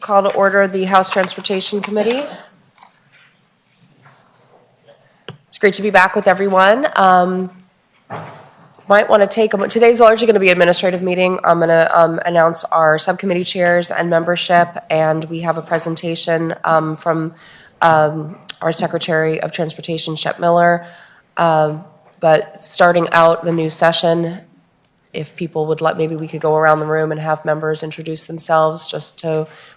Call to order the House Transportation Committee. It's great to be back with everyone. Might want to take today's largely going to be an administrative meeting. I'm going to announce our subcommittee chairs and membership, and we have a presentation from our Secretary of Transportation, Shep Miller. But starting out the new session, if people would like, maybe we could go around the room and have members introduce themselves.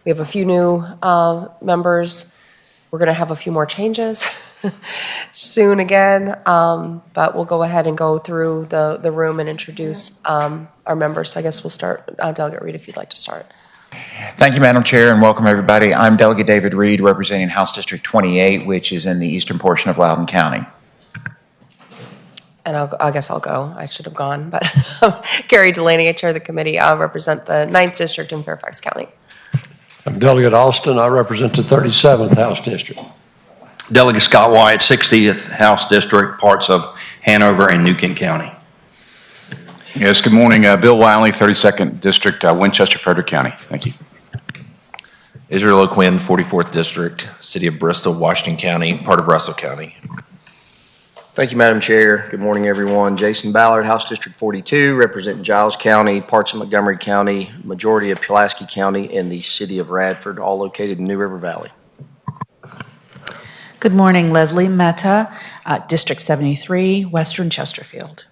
We have a few new members. We're going to have a few more changes soon again, but we'll go ahead and go through the room and introduce our members. So I guess we'll start. Delegate Reed, if you'd like to start. Thank you, Madam Chair, and welcome everybody. I'm Delegate David Reed, representing House District 28, which is in the eastern portion of Loudoun County. And I guess I'll go. I should have gone, but Carrie Delaney, I chair the committee. I represent the 9th District in Fairfax County. I'm Delegate Austin. I represent the 37th House District. Delegate Scott Wyatt, 60th House District, parts of Hanover and New Kent County. Yes, good morning. Bill Wiley, 32nd District, Winchester, Frederick County. Thank you. Israel O'Quinn, 44th District, City of Bristol, Washington County, part of Russell County. Thank you, Madam Chair. Good morning, everyone. Jason Ballard, House District 42, representing Giles County, parts of Montgomery County, majority of Pulaski County, and the City of Radford, all located in New River Valley. Good morning, Leslie Mehta, District 73, Western Chesterfield.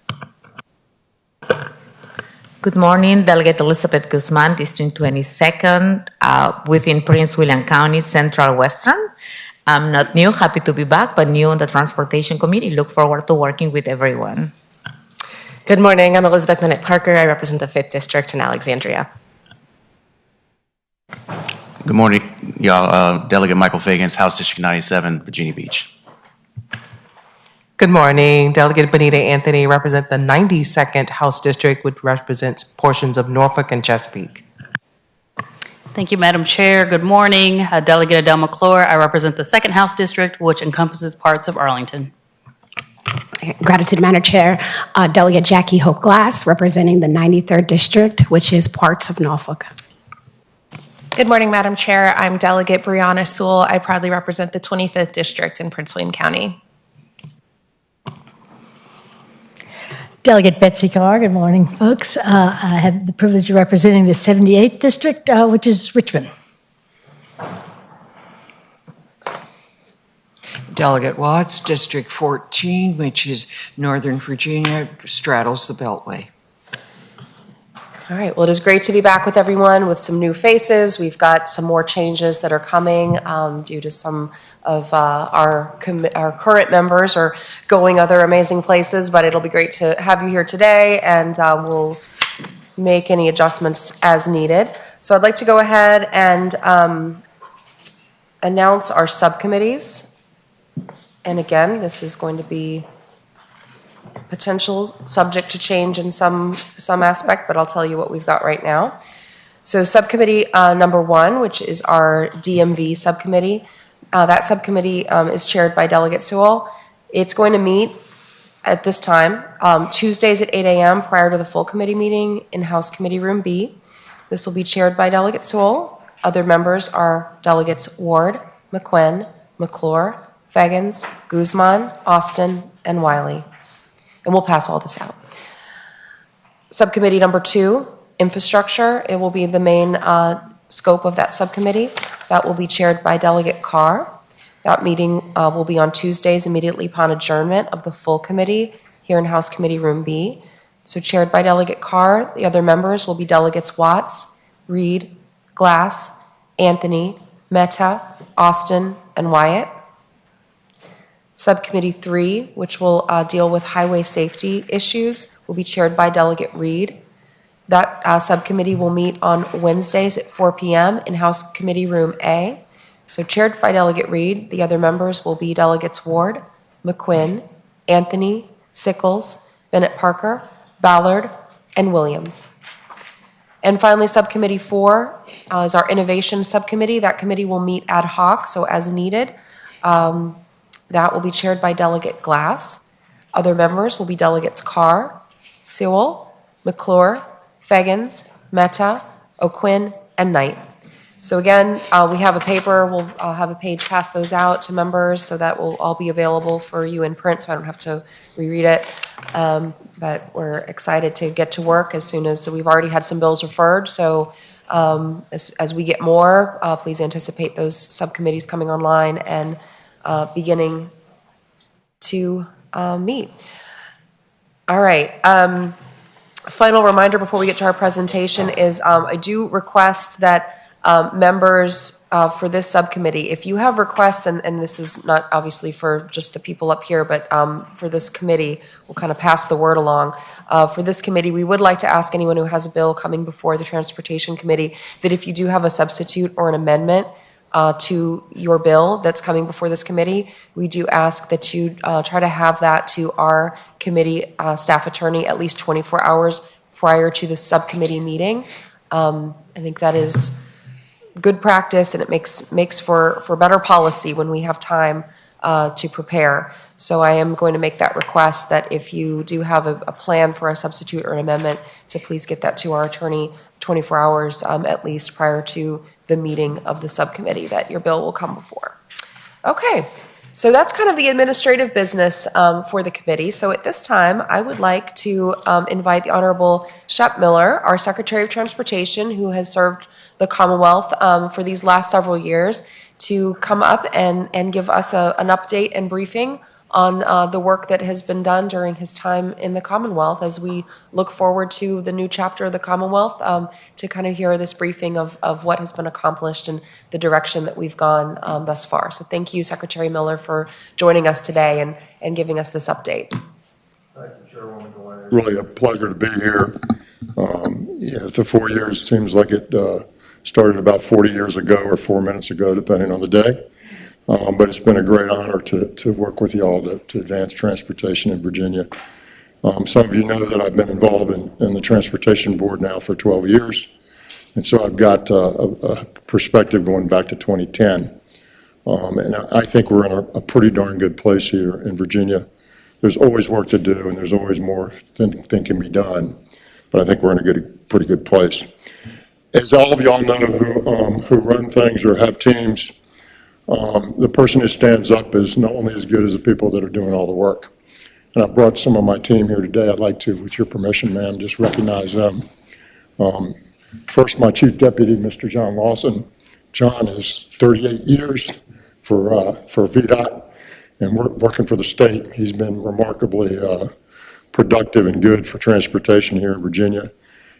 Good morning, Delegate Elizabeth Guzman, District 22nd, within Prince William County, Central Western. I'm not new, happy to be back, but new on the Transportation Committee. Look forward to working with everyone. Good morning, I'm Elizabeth Minute Parker. I represent the 5th District in Alexandria. Good morning, y'all. Delegate Michael Fagans, House District 97, Virginia Beach. Good morning, Delegate Benita Anthony, represent the 92nd House District, which represents portions of Norfolk and Chesapeake. Thank you, Madam Chair. Good morning. Delegate Adele McClure. I represent the 2nd House District, which encompasses parts of Arlington. Gratitude, Madam Chair. Delegate Jackie Hope Glass, representing the 93rd District, which is parts of Norfolk. Good morning, Madam Chair. I'm Delegate Brianna Sewell. I proudly represent the 25th District in Prince William County. Delegate Betsy Carr, good morning, folks. I have the privilege of representing the 78th District, which is Richmond. Delegate Watts, District 14, which is Northern Virginia, straddles the Beltway. All right, well, it is great to be back with everyone with some new faces. We've got some more changes that are coming due to some of our current members are going other amazing places, but it'll be great to have you here today, and we'll make any adjustments as needed. So I'd like to go ahead and announce our subcommittees. And again, this is going to be potential subject to change in some aspect, but I'll tell you what we've got right now. So subcommittee number 1, which is our DMV subcommittee. That subcommittee is chaired by Delegate Sewell. It's going to meet at this time, Tuesdays at 8 a.m. prior to the full committee meeting in House Committee Room B. This will be chaired by Delegate Sewell. Other members are Delegates Ward, McQuinn, McClure, Fagans, Guzman, Austin, and Wiley. And we'll pass all this out. Subcommittee number 2, infrastructure. It will be the main scope of that subcommittee. That will be chaired by Delegate Carr. That meeting will be on Tuesdays immediately upon adjournment of the full committee here in House Committee Room B. So chaired by Delegate Carr. The other members will be Delegates Watts, Reed, Glass, Anthony, Mehta, Austin, and Wyatt. Subcommittee 3, which will deal with highway safety issues, will be chaired by Delegate Reed. That subcommittee will meet on Wednesdays at 4 p.m. in House Committee Room A. So chaired by Delegate Reed, the other members will be Delegates Ward, McQuinn, Anthony, Sickles, Bennett Parker, Ballard, and Williams. And finally, Subcommittee 4 is our Innovation Subcommittee. That committee will meet ad hoc, so as needed. That will be chaired by Delegate Glass. Other members will be Delegates Carr, Sewell, McClure, Fagans, Mehta, O'Quinn, and Knight. So again, we have a paper. We'll have a page pass those out to members so that will all be available for you in print, so I don't have to reread it. But we're excited to get to work as soon as, so we've already had some bills referred, so as we get more, please anticipate those subcommittees coming online and beginning to meet. All right. Final reminder before we get to our presentation is I do request that members for this subcommittee, if you have requests, and this is not obviously for just the people up here, but for this committee, we'll kind of pass the word along. For this committee, we would like to ask anyone who has a bill coming before the Transportation Committee that if you do have a substitute or an amendment to your bill that's coming before this committee, we do ask that you try to have that to our committee staff attorney at least 24 hours prior to the subcommittee meeting. I think that is good practice, and it makes for better policy when we have time to prepare. So I am going to make that request that if you do have a plan for a substitute or an amendment, to please get that to our attorney 24 hours at least prior to the meeting of the subcommittee that your bill will come before. Okay, so that's kind of the administrative business for the committee. So at this time, I would like to invite the Honorable Shep Miller, our Secretary of Transportation, who has served the Commonwealth for these last several years, to come up and give us an update and briefing on the work that has been done during his time in the Commonwealth as we look forward to the new chapter of the Commonwealth, to kind of hear this briefing of what has been accomplished and the direction that we've gone thus far. So thank you, Secretary Miller, for joining us today and giving us this update. Thank you, Chairwoman Delaney. Really a pleasure to be here. The 4 years seems like it started about 40 years ago or 4 minutes ago, depending on the day. But it's been a great honor to work with you all to advance transportation in Virginia. Some of you know that I've been involved in the Transportation Board now for 12 years. And so I've got a perspective going back to 2010. And I think we're in a pretty darn good place here in Virginia. There's always work to do, and there's always more than can be done. But I think we're in a pretty good place. As all of y'all know who run things or have teams, the person who stands up is not only as good as the people that are doing all the work. And I've brought some of my team here today. I'd like to, with your permission, ma'am, just recognize them. First, my Chief Deputy, Mr. John Lawson. John is 38 years for VDOT and working for the state. He's been remarkably productive and good for transportation here in Virginia.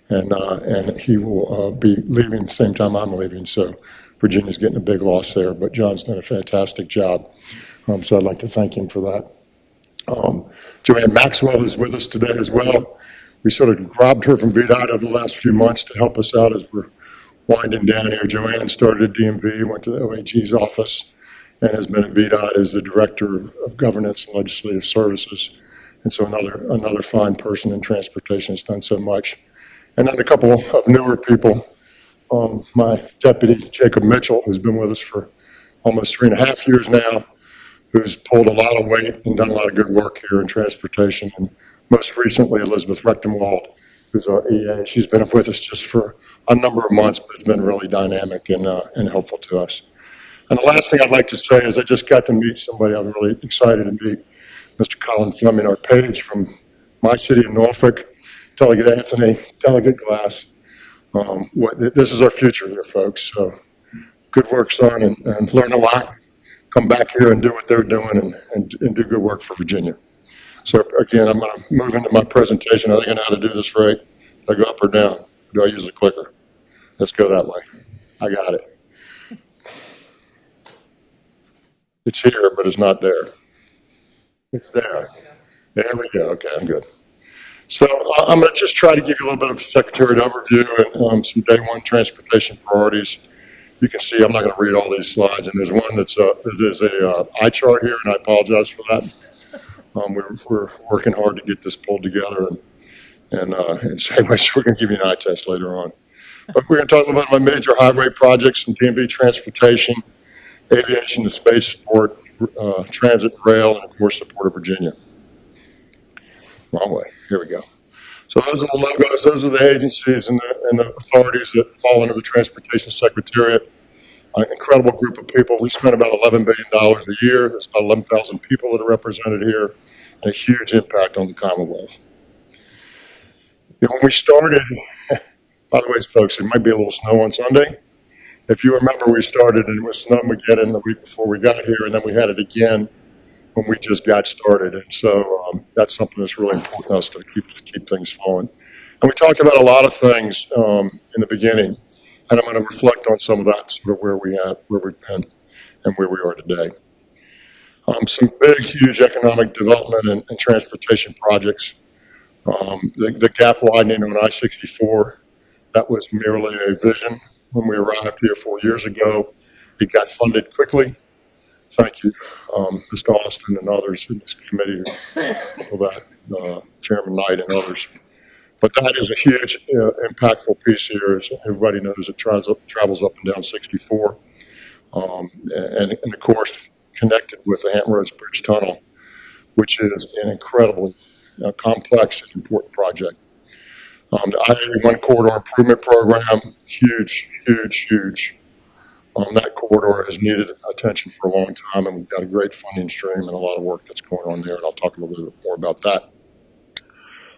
And he will be leaving the same time I'm leaving, so Virginia's getting a big loss there, but John's done a fantastic job. So I'd like to thank him for that. Joanne Maxwell is with us today as well. We sort of grabbed her from VDOT over the last few months to help us out as we're winding down here. Joanne started at DMV, went to the OAG's office, and has been at VDOT as the Director of Governance and Legislative Services. And so another fine person in transportation has done so much. And then a couple of newer people. My deputy, Jacob Mitchell, who's been with us for almost 3.5 years now, who's pulled a lot of weight and done a lot of good work here in transportation. And most recently, Elizabeth Rechtenwald, who's our EA. She's been with us just for a number of months, but it's been really dynamic and helpful to us. And the last thing I'd like to say is I just got to meet somebody I'm really excited to meet, Mr. Colin Fleming, our page from my city of Norfolk, Delegate Anthony, Delegate Glass. This is our future here, folks. So good work, son, and learn a lot. Come back here and do what they're doing and do good work for Virginia. So again, I'm going to move into my presentation. I think I know how to do this right. Do I go up or down? Do I use the clicker? Let's go that way. I got it. It's here, but it's not there. It's there. There we go. Okay, I'm good. So I'm going to just try to give you a little bit of a secretariat overview and some day one transportation priorities. You can see I'm not going to read all these slides, and there's one there's a eye chart here, and I apologize for that. We're working hard to get this pulled together and same way, so we're going to give you an eye test later on. But we're going to talk a little bit about major highway projects and DMV transportation, aviation and space support, transit, rail, and of course, the Port of Virginia. Wrong way. Here we go. So those are the logos. Those are the agencies and the authorities that fall under the Transportation Secretariat. An incredible group of people. We spend about $11 billion a year. There's about 11,000 people that are represented here, and a huge impact on the Commonwealth. When we started, by the way, folks, it might be a little snow on Sunday. If you remember, we started and it was snowmageddon the week before we got here, and then we had it again when we just got started. And so that's something that's really important to us to keep things flowing. And we talked about a lot of things in the beginning, and I'm going to reflect on some of that, sort of where we've been and where we are today. Some big, huge economic development and transportation projects. The gap widening on I-64, that was merely a vision when we arrived here 4 years ago. It got funded quickly. Thank you, Mr. Austin and others in this committee for that, Chairman Knight and others. But that is a huge, impactful piece here. As everybody knows, it travels up and down 64. And of course, connected with the Hampton Roads Bridge Tunnel, which is an incredibly complex and important project. The I-81 Corridor Improvement Program, huge, huge, huge. That corridor has needed attention for a long time, and we've got a great funding stream and a lot of work that's going on there, and I'll talk a little bit more about that.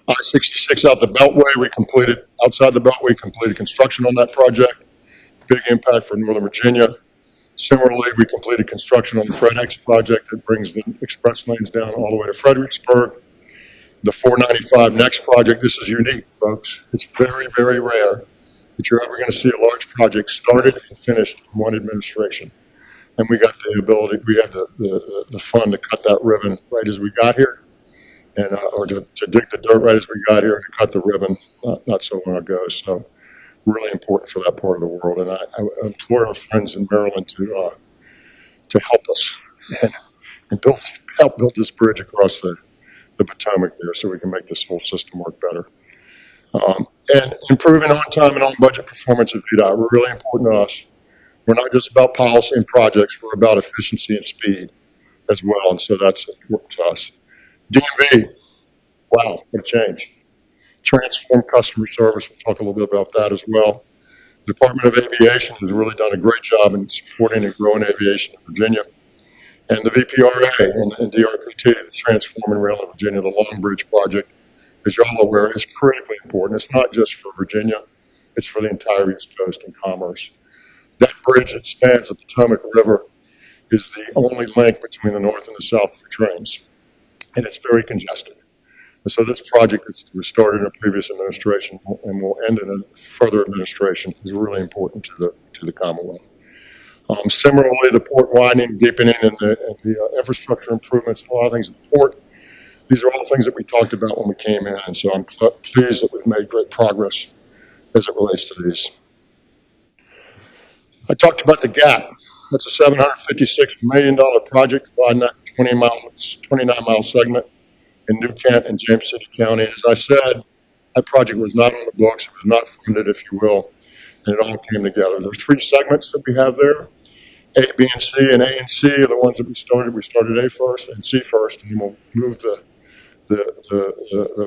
I-66 out the Beltway, outside the Beltway, completed construction on that project. Big impact for Northern Virginia. Similarly, we completed construction on the FredEx project that brings the express lanes down all the way to Fredericksburg. The 495 Next project, this is unique, folks. It's very, very rare that you're ever going to see a large project started and finished in one administration. And we got the ability, we had the fund to cut that ribbon right as we got here, and or to dig the dirt right as we got here and to cut the ribbon not so long ago. So really important for that part of the world. And I implore our friends in Maryland to help us and help build this bridge across the Potomac there so we can make this whole system work better. And improving on-time and on-budget performance of VDOT are really important to us. We're not just about policy and projects, we're about efficiency and speed as well, and so that's important to us. DMV, wow, what a change. Transform customer service, we'll talk a little bit about that as well. The Department of Aviation has really done a great job in supporting and growing aviation in Virginia. And the VPRA and DRPT, the Transforming Rail in Virginia, the Long Bridge project, as you're all aware, is critically important. It's not just for Virginia, it's for the entire East Coast and commerce. That bridge that spans the Potomac River is the only link between the north and the south for trains, and it's very congested. And so this project that was started in a previous administration and will end in a further administration is really important to the Commonwealth. Similarly, the port widening, deepening, and the infrastructure improvements, a lot of things at the port. These are all things that we talked about when we came in, and so I'm pleased that we've made great progress as it relates to these. I talked about the gap. That's a $756 million project dividing that 29-mile segment in New Kent and James City County. As I said, that project was not on the books. It was not funded, if you will, and it all came together. There are 3 segments that we have there. A, B, and C, and A and C are the ones that we started. We started A first and C first, and then we'll move the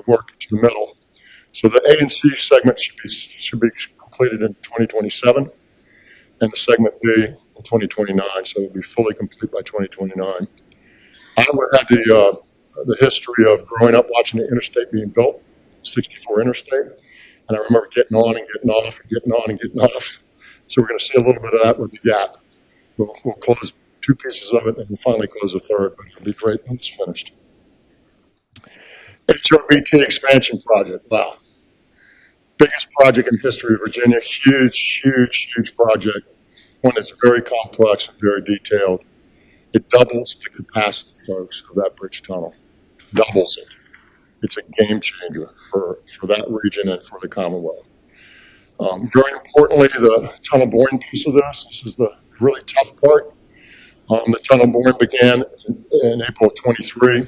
work to the middle. So the A and C segments should be completed in 2027, and the segment B in 2029, so it'll be fully complete by 2029. I had the history of growing up watching the interstate being built, 64 interstate, and I remember getting on and getting off and getting on and getting off. So we're going to see a little bit of that with the gap. We'll close 2 pieces of it, and we'll finally close a third, but it'll be great when it's finished. HRBT expansion project, wow. Biggest project in the history of Virginia, huge, huge, huge project. One that's very complex and very detailed. It doubles the capacity, folks, of that bridge tunnel. Doubles it. It's a game changer for that region and for the Commonwealth. Very importantly, the tunnel boring piece of this is the really tough part. The tunnel boring began in April of 23,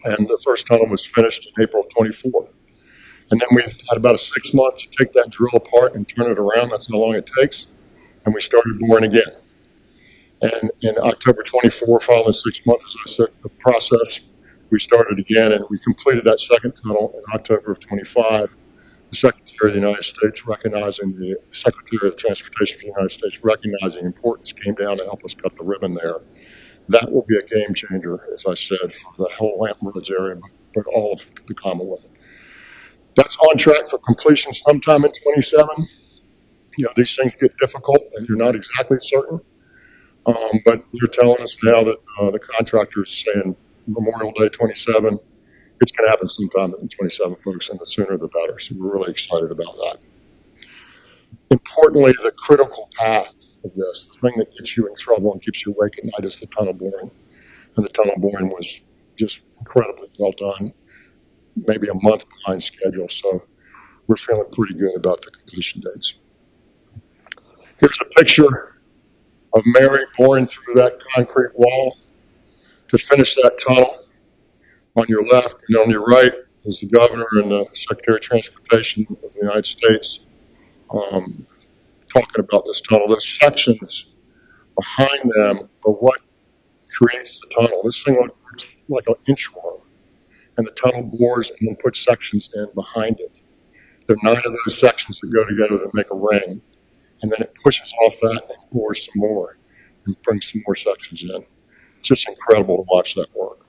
and the first tunnel was finished in April of 24. And then we had about 6 months to take that drill apart and turn it around. That's how long it takes. And we started boring again. And in October 24, following 6 months, as I said, the process, we started again, and we completed that second tunnel in October of 25, the Secretary of the United States recognizing the Secretary of Transportation of the United States recognizing importance came down to help us cut the ribbon there. That will be a game changer, as I said, for the whole Hampton Roads area, but all of the Commonwealth. That's on track for completion sometime in 27. You know, these things get difficult and you're not exactly certain. But they're telling us now that the contractor's saying Memorial Day 27. It's going to happen sometime in 27, folks, and the sooner the better. So we're really excited about that. Importantly, the critical path of this, the thing that gets you in trouble and keeps you awake at night, is the tunnel boring. And the tunnel boring was just incredibly well done, maybe a month behind schedule. So we're feeling pretty good about the completion dates. Here's a picture of Mary boring through that concrete wall to finish that tunnel. On your left and on your right is the governor and the Secretary of Transportation of the United States talking about this tunnel. Those sections behind them are what creates the tunnel. This thing looks like an inchworm, and the tunnel bores and then puts sections in behind it. There are 9 of those sections that go together to make a ring, and then it pushes off that and bores some more and brings some more sections in. It's just incredible to watch that work.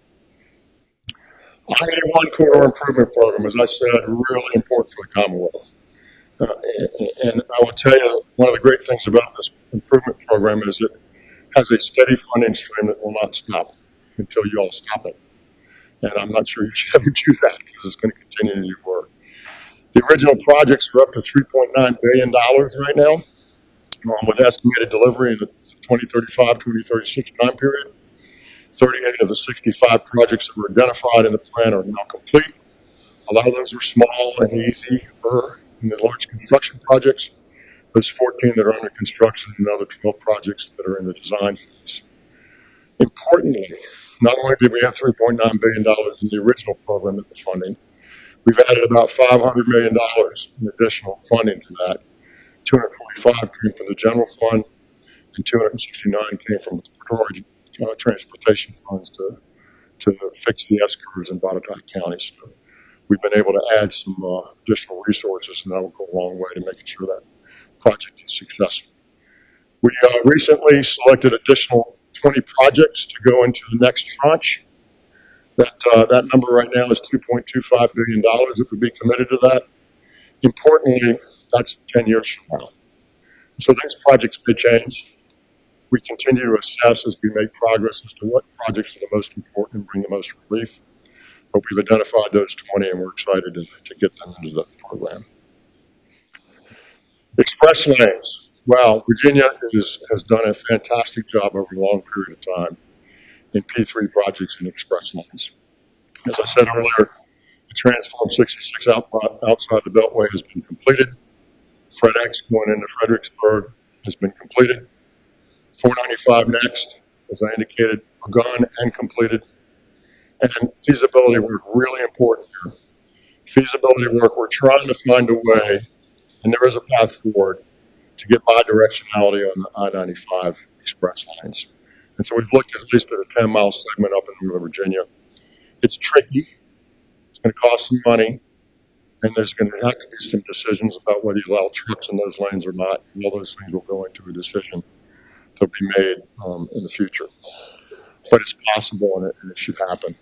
I-81 Corridor Improvement Program, as I said, really important for the Commonwealth. And I will tell you, one of the great things about this improvement program is it has a steady funding stream that will not stop until you all stop it. And I'm not sure you should ever do that because it's going to continue to do work. The original projects are up to $3.9 billion right now, with estimated delivery in the 2035-2036 time period. 38 of the 65 projects that were identified in the plan are now complete. A lot of those are small and easier than the large construction projects. There's 14 that are under construction and another 12 projects that are in the design phase. Importantly, not only did we have $3.9 billion in the original program that was funding, we've added about $500 million in additional funding to that. 245 came from the general fund and 269 came from the priority transportation funds to fix the S-curves in Botetourt County. So we've been able to add some additional resources, and that will go a long way to making sure that project is successful. We recently selected additional 20 projects to go into the next tranche. That number right now is $2.25 billion that would be committed to that. Importantly, that's 10 years from now. So these projects may change. We continue to assess as we make progress as to what projects are the most important and bring the most relief. But we've identified those 20 and we're excited to get them into the program. Express lanes. Wow, Virginia has done a fantastic job over a long period of time in P3 projects and express lanes. As I said earlier, the Transform 66 outside the Beltway has been completed. FredEx going into Fredericksburg has been completed. 495 next, as I indicated, begun and completed. And feasibility work, really important here. Feasibility work, we're trying to find a way, and there is a path forward, to get bi-directionality on the I-95 express lines. And so we've looked at least at a 10-mile segment up in Northern Virginia. It's tricky. It's going to cost some money. And there's going to have to be some decisions about whether you allow trucks in those lanes or not. And all those things will go into a decision that'll be made in the future. But it's possible and it should happen.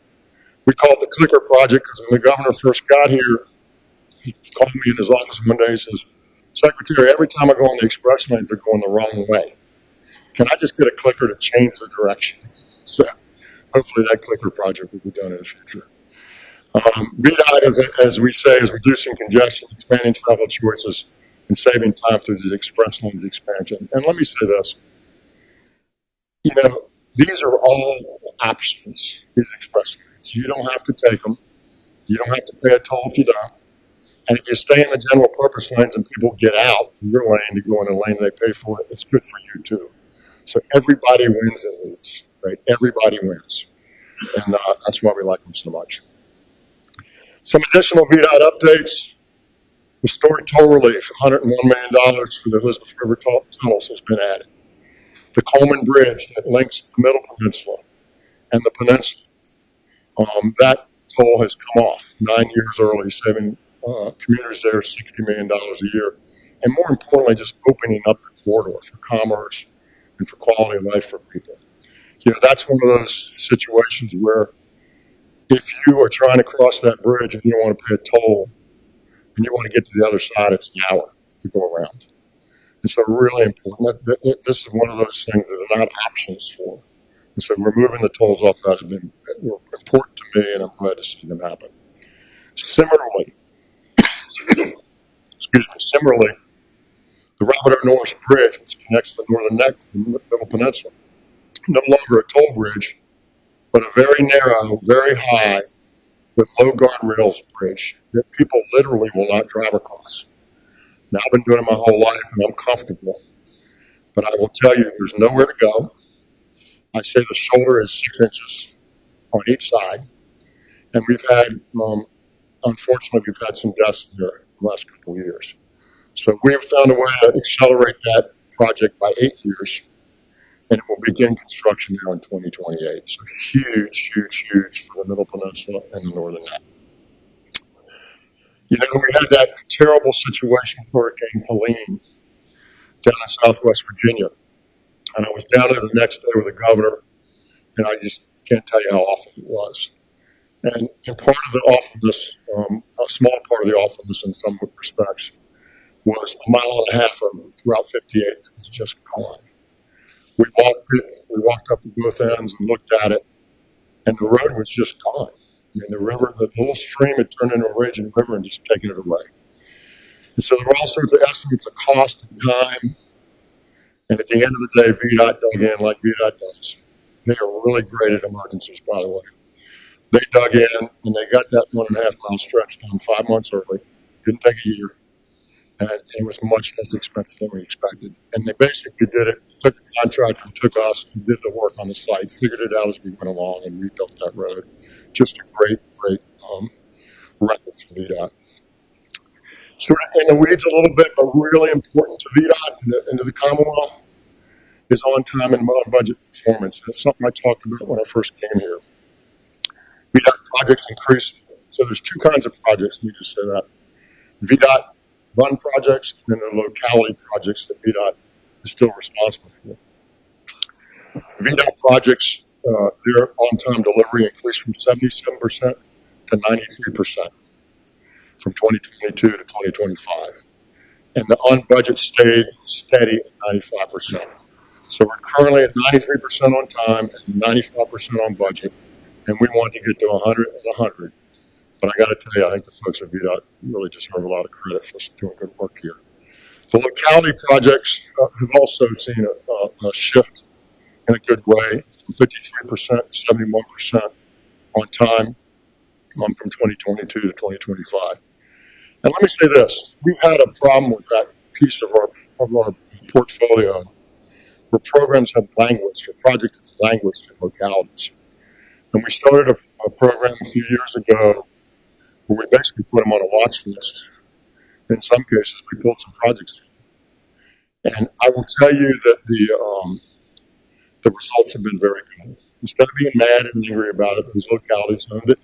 We call it the clicker project because when the governor first got here, he called me in his office one day and says, "Secretary, every time I go on the express lanes, they're going the wrong way. Can I just get a clicker to change the direction?" So hopefully that clicker project will be done in the future. VDOT, as we say, is reducing congestion, expanding travel choices, and saving time through the express lanes expansion. And let me say this, you know, these are all options, these express lanes. You don't have to take them. You don't have to pay a toll if you don't. And if you stay in the general purpose lanes and people get out of your lane to go in a lane they pay for it, it's good for you too. So everybody wins in these, right? Everybody wins. And that's why we like them so much. Some additional VDOT updates. Historic toll relief, $101 million for the Elizabeth River tunnels has been added. The Coleman Bridge that links the Middle Peninsula and the peninsula, that toll has come off 9 years early, saving commuters there $60 million a year. And more importantly, just opening up the corridor for commerce and for quality of life for people. You know, that's one of those situations where if you are trying to cross that bridge and you don't want to pay a toll and you want to get to the other side, it's an hour to go around. And so really important. This is one of those things that are not options for. And so removing the tolls off that have been important to me, and I'm glad to see them happen. Similarly, similarly, the Robert O. Norris Bridge, which connects the northern neck to the Middle Peninsula, no longer a toll bridge, but a very narrow, very high, with low guardrails bridge that people literally will not drive across. Now, I've been doing it my whole life, and I'm comfortable. But I will tell you, there's nowhere to go. I say the shoulder is 6 inches on each side. And we've had, unfortunately, we've had some deaths there the last couple of years. So we have found a way to accelerate that project by 8 years, and it will begin construction now in 2028. So huge, huge, huge for the Middle Peninsula and the Northern Neck. You know, we had that terrible situation with Hurricane Helene down in Southwest Virginia. And I was down there the next day with the governor, and I just can't tell you how awful it was. And part of the awfulness, a small part of the awfulness in some respects, was a mile and a half of Route 58 that was just gone. We walked up at both ends and looked at it, and the road was just gone. I mean, the river, the little stream had turned into a raging river and just taken it away. And so there were all sorts of estimates of cost and time. And at the end of the day, VDOT dug in like VDOT does. They are really great at emergencies, by the way. They dug in and they got that 1.5 mile stretch done 5 months early. Didn't take a year. And it was much less expensive than we expected. And they basically did it, took a contractor, took us, and did the work on the site, figured it out as we went along, and rebuilt that road. Just a great, great record for VDOT. Sort of in the weeds a little bit, but really important to VDOT and to the Commonwealth is on time and on budget performance. That's something I talked about when I first came here. VDOT projects increased. So there's two kinds of projects, let me just say that. VDOT run projects and the locality projects that VDOT is still responsible for. VDOT projects, their on-time delivery increased from 77% to 93% from 2022 to 2025. And the on-budget stayed steady at 95%. So we're currently at 93% on time and 95% on budget, and we want to get to 100 and 100. But I got to tell you, I think the folks at VDOT really deserve a lot of credit for doing good work here. The locality projects have also seen a shift in a good way from 53% to 71% on time from 2022 to 2025. And let me say this, we've had a problem with that piece of our portfolio where programs have languished, or projects have languished in localities. And we started a program a few years ago where we basically put them on a watch list. In some cases, we built some projects. And I will tell you that the results have been very good. Instead of being mad and angry about it, those localities owned it,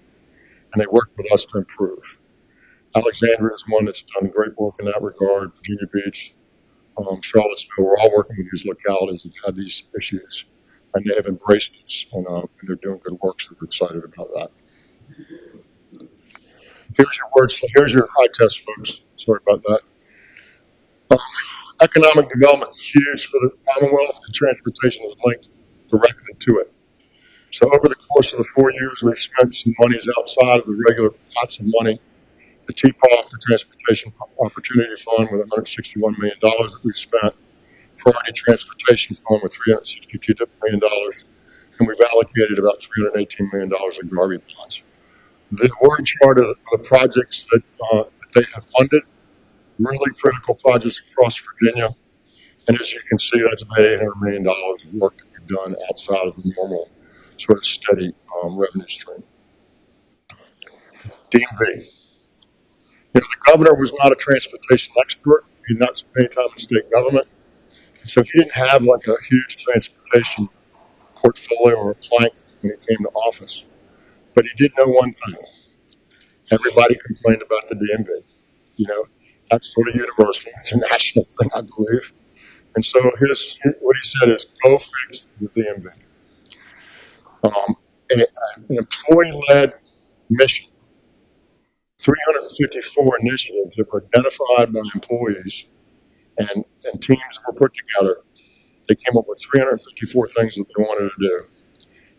and they worked with us to improve. Alexandria is one that's done great work in that regard. Virginia Beach, Charlottesville, we're all working with these localities that have had these issues, and they have embraced it, and they're doing good work, so we're excited about that. Here's your words. Here's your high test, folks. Sorry about that. Economic development is huge for the Commonwealth, and transportation is linked directly to it. So over the course of the 4 years, we've spent some monies outside of the regular pots of money. The TPOF, the Transportation Opportunity Fund, with $161 million that we've spent. Priority Transportation Fund with $362 million. And we've allocated about $318 million in garbage bonds. The word chart of the projects that they have funded, really critical projects across Virginia. And as you can see, that's about $800 million of work that we've done outside of the normal sort of steady revenue stream. DMV. You know, the governor was not a transportation expert. He did not spend any time in state government. And so he didn't have like a huge transportation portfolio or a plank when he came to office. But he did know one thing. Everybody complained about the DMV. You know, that's sort of universal. It's a national thing, I believe. And so what he said is, go fix the DMV. An employee-led mission, 354 initiatives that were identified by employees and teams were put together. They came up with 354 things that they wanted to do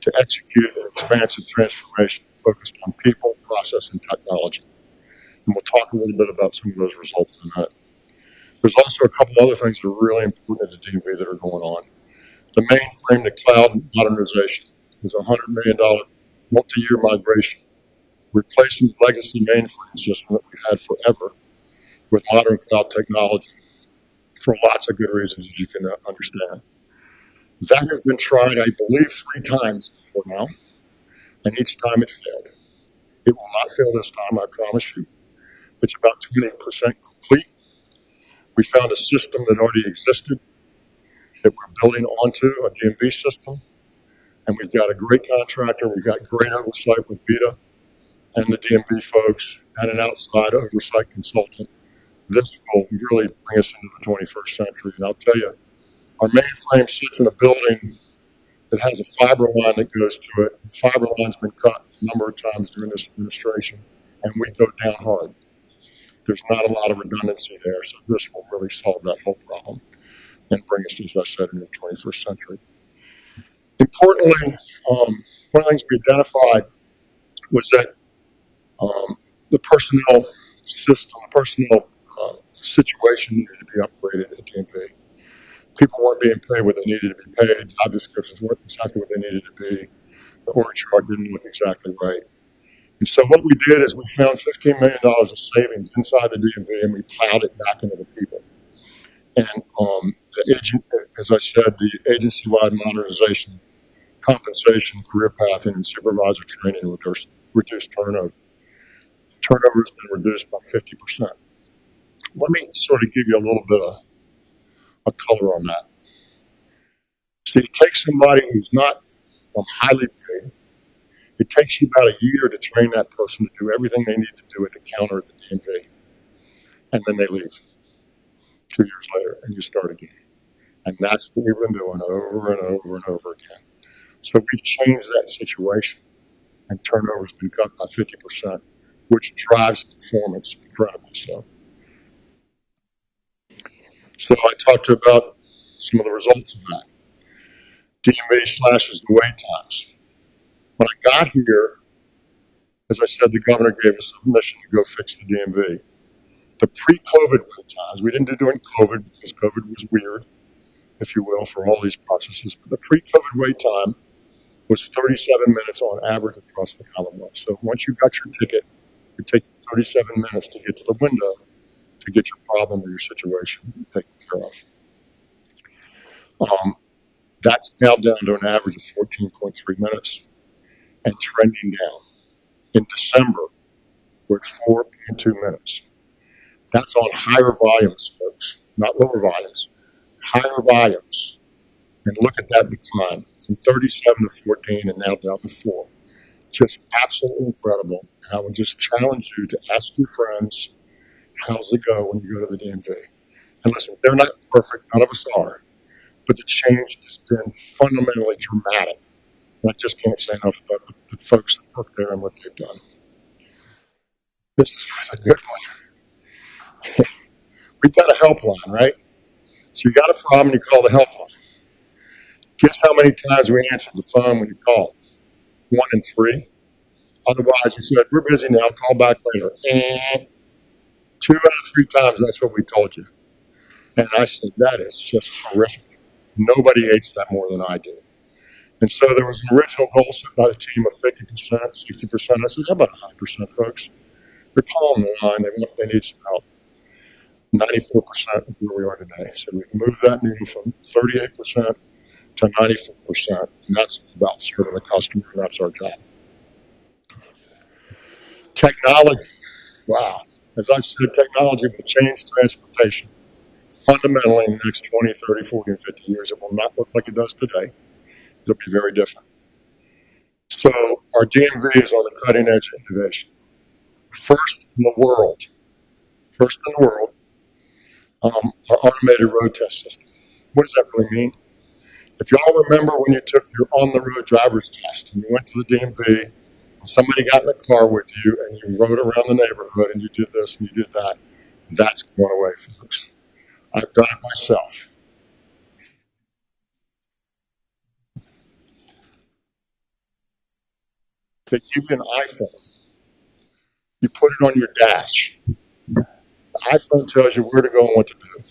to execute an expansive transformation focused on people, process, and technology. And we'll talk a little bit about some of those results in a minute. There's also a couple other things that are really important at the DMV that are going on. The mainframe to cloud modernization is a $100 million multi-year migration, replacing the legacy mainframe system that we've had forever with modern cloud technology for lots of good reasons, as you can understand. That has been tried, I believe, 3 times before now, and each time it failed. It will not fail this time, I promise you. It's about 20% complete. We found a system that already existed that we're building onto, a DMV system, and we've got a great contractor. We've got great oversight with Vita and the DMV folks and an outside oversight consultant. This will really bring us into the 21st century. And I'll tell you, our mainframe sits in a building that has a fiber line that goes to it. The fiber line's been cut a number of times during this administration, and we go down hard. There's not a lot of redundancy there, so this will really solve that whole problem and bring us, as I said, into the 21st century. Importantly, one of the things we identified was that the personnel system, the personnel situation needed to be upgraded at DMV. People weren't being paid what they needed to be paid. Job descriptions weren't exactly what they needed to be. The org chart didn't look exactly right. And so what we did is we found $15 million of savings inside the DMV, and we plowed it back into the people. And as I said, the agency-wide modernization, compensation, career pathing, and supervisor training reduced turnover. Turnover has been reduced by 50%. Let me sort of give you a little bit of a color on that. See, it takes somebody who's not highly paid. It takes you about a year to train that person to do everything they need to do at the counter at the DMV. And then they leave 2 years later, and you start again. And that's what we've been doing over and over and over again. So we've changed that situation, and turnover's been cut by 50%, which drives performance incredibly so. So I talked about some of the results of that. DMV slashes the wait times. When I got here, as I said, the governor gave us a mission to go fix the DMV. The pre-COVID wait times, we didn't do it during COVID because COVID was weird, if you will, for all these processes. But the pre-COVID wait time was 37 minutes on average across the Commonwealth. So once you got your ticket, it takes 37 minutes to get to the window to get your problem or your situation taken care of. That's now down to an average of 14.3 minutes and trending down. In December, we're at 4.2 minutes. That's on higher volumes, folks, not lower volumes, higher volumes. And look at that decline from 37 to 14 and now down to 4. Just absolutely incredible. And I would just challenge you to ask your friends, how's it go when you go to the DMV? And listen, they're not perfect, none of us are, but the change has been fundamentally dramatic. And I just can't say enough about the folks that work there and what they've done. This is a good one. We've got a helpline, right? So you got a problem, you call the helpline. Guess how many times we answered the phone when you called? 1 in 3. Otherwise, you said, we're busy now, call back later. And 2 out of 3 times, that's what we told you. And I said, that is just horrific. Nobody hates that more than I do. And so there was an original goal set by the team of 50%, 60%. I said, how about 100%, folks? They're calling the line. They need some help. 94% is where we are today. So we've moved that needle from 38% to 94%. And that's about serving the customer, and that's our job. Technology. Wow. As I've said, technology will change transportation fundamentally in the next 20, 30, 40, and 50 years. It will not look like it does today. It'll be very different. So our DMV is on the cutting edge of innovation. First in the world first in the world, our automated road test system. What does that really mean? If y'all remember when you took your on-the-road driver's test and you went to the DMV and somebody got in the car with you and you rode around the neighborhood and you did this and you did that, that's going away, folks. I've done it myself. They give you an iPhone. You put it on your dash. The iPhone tells you where to go and what to do.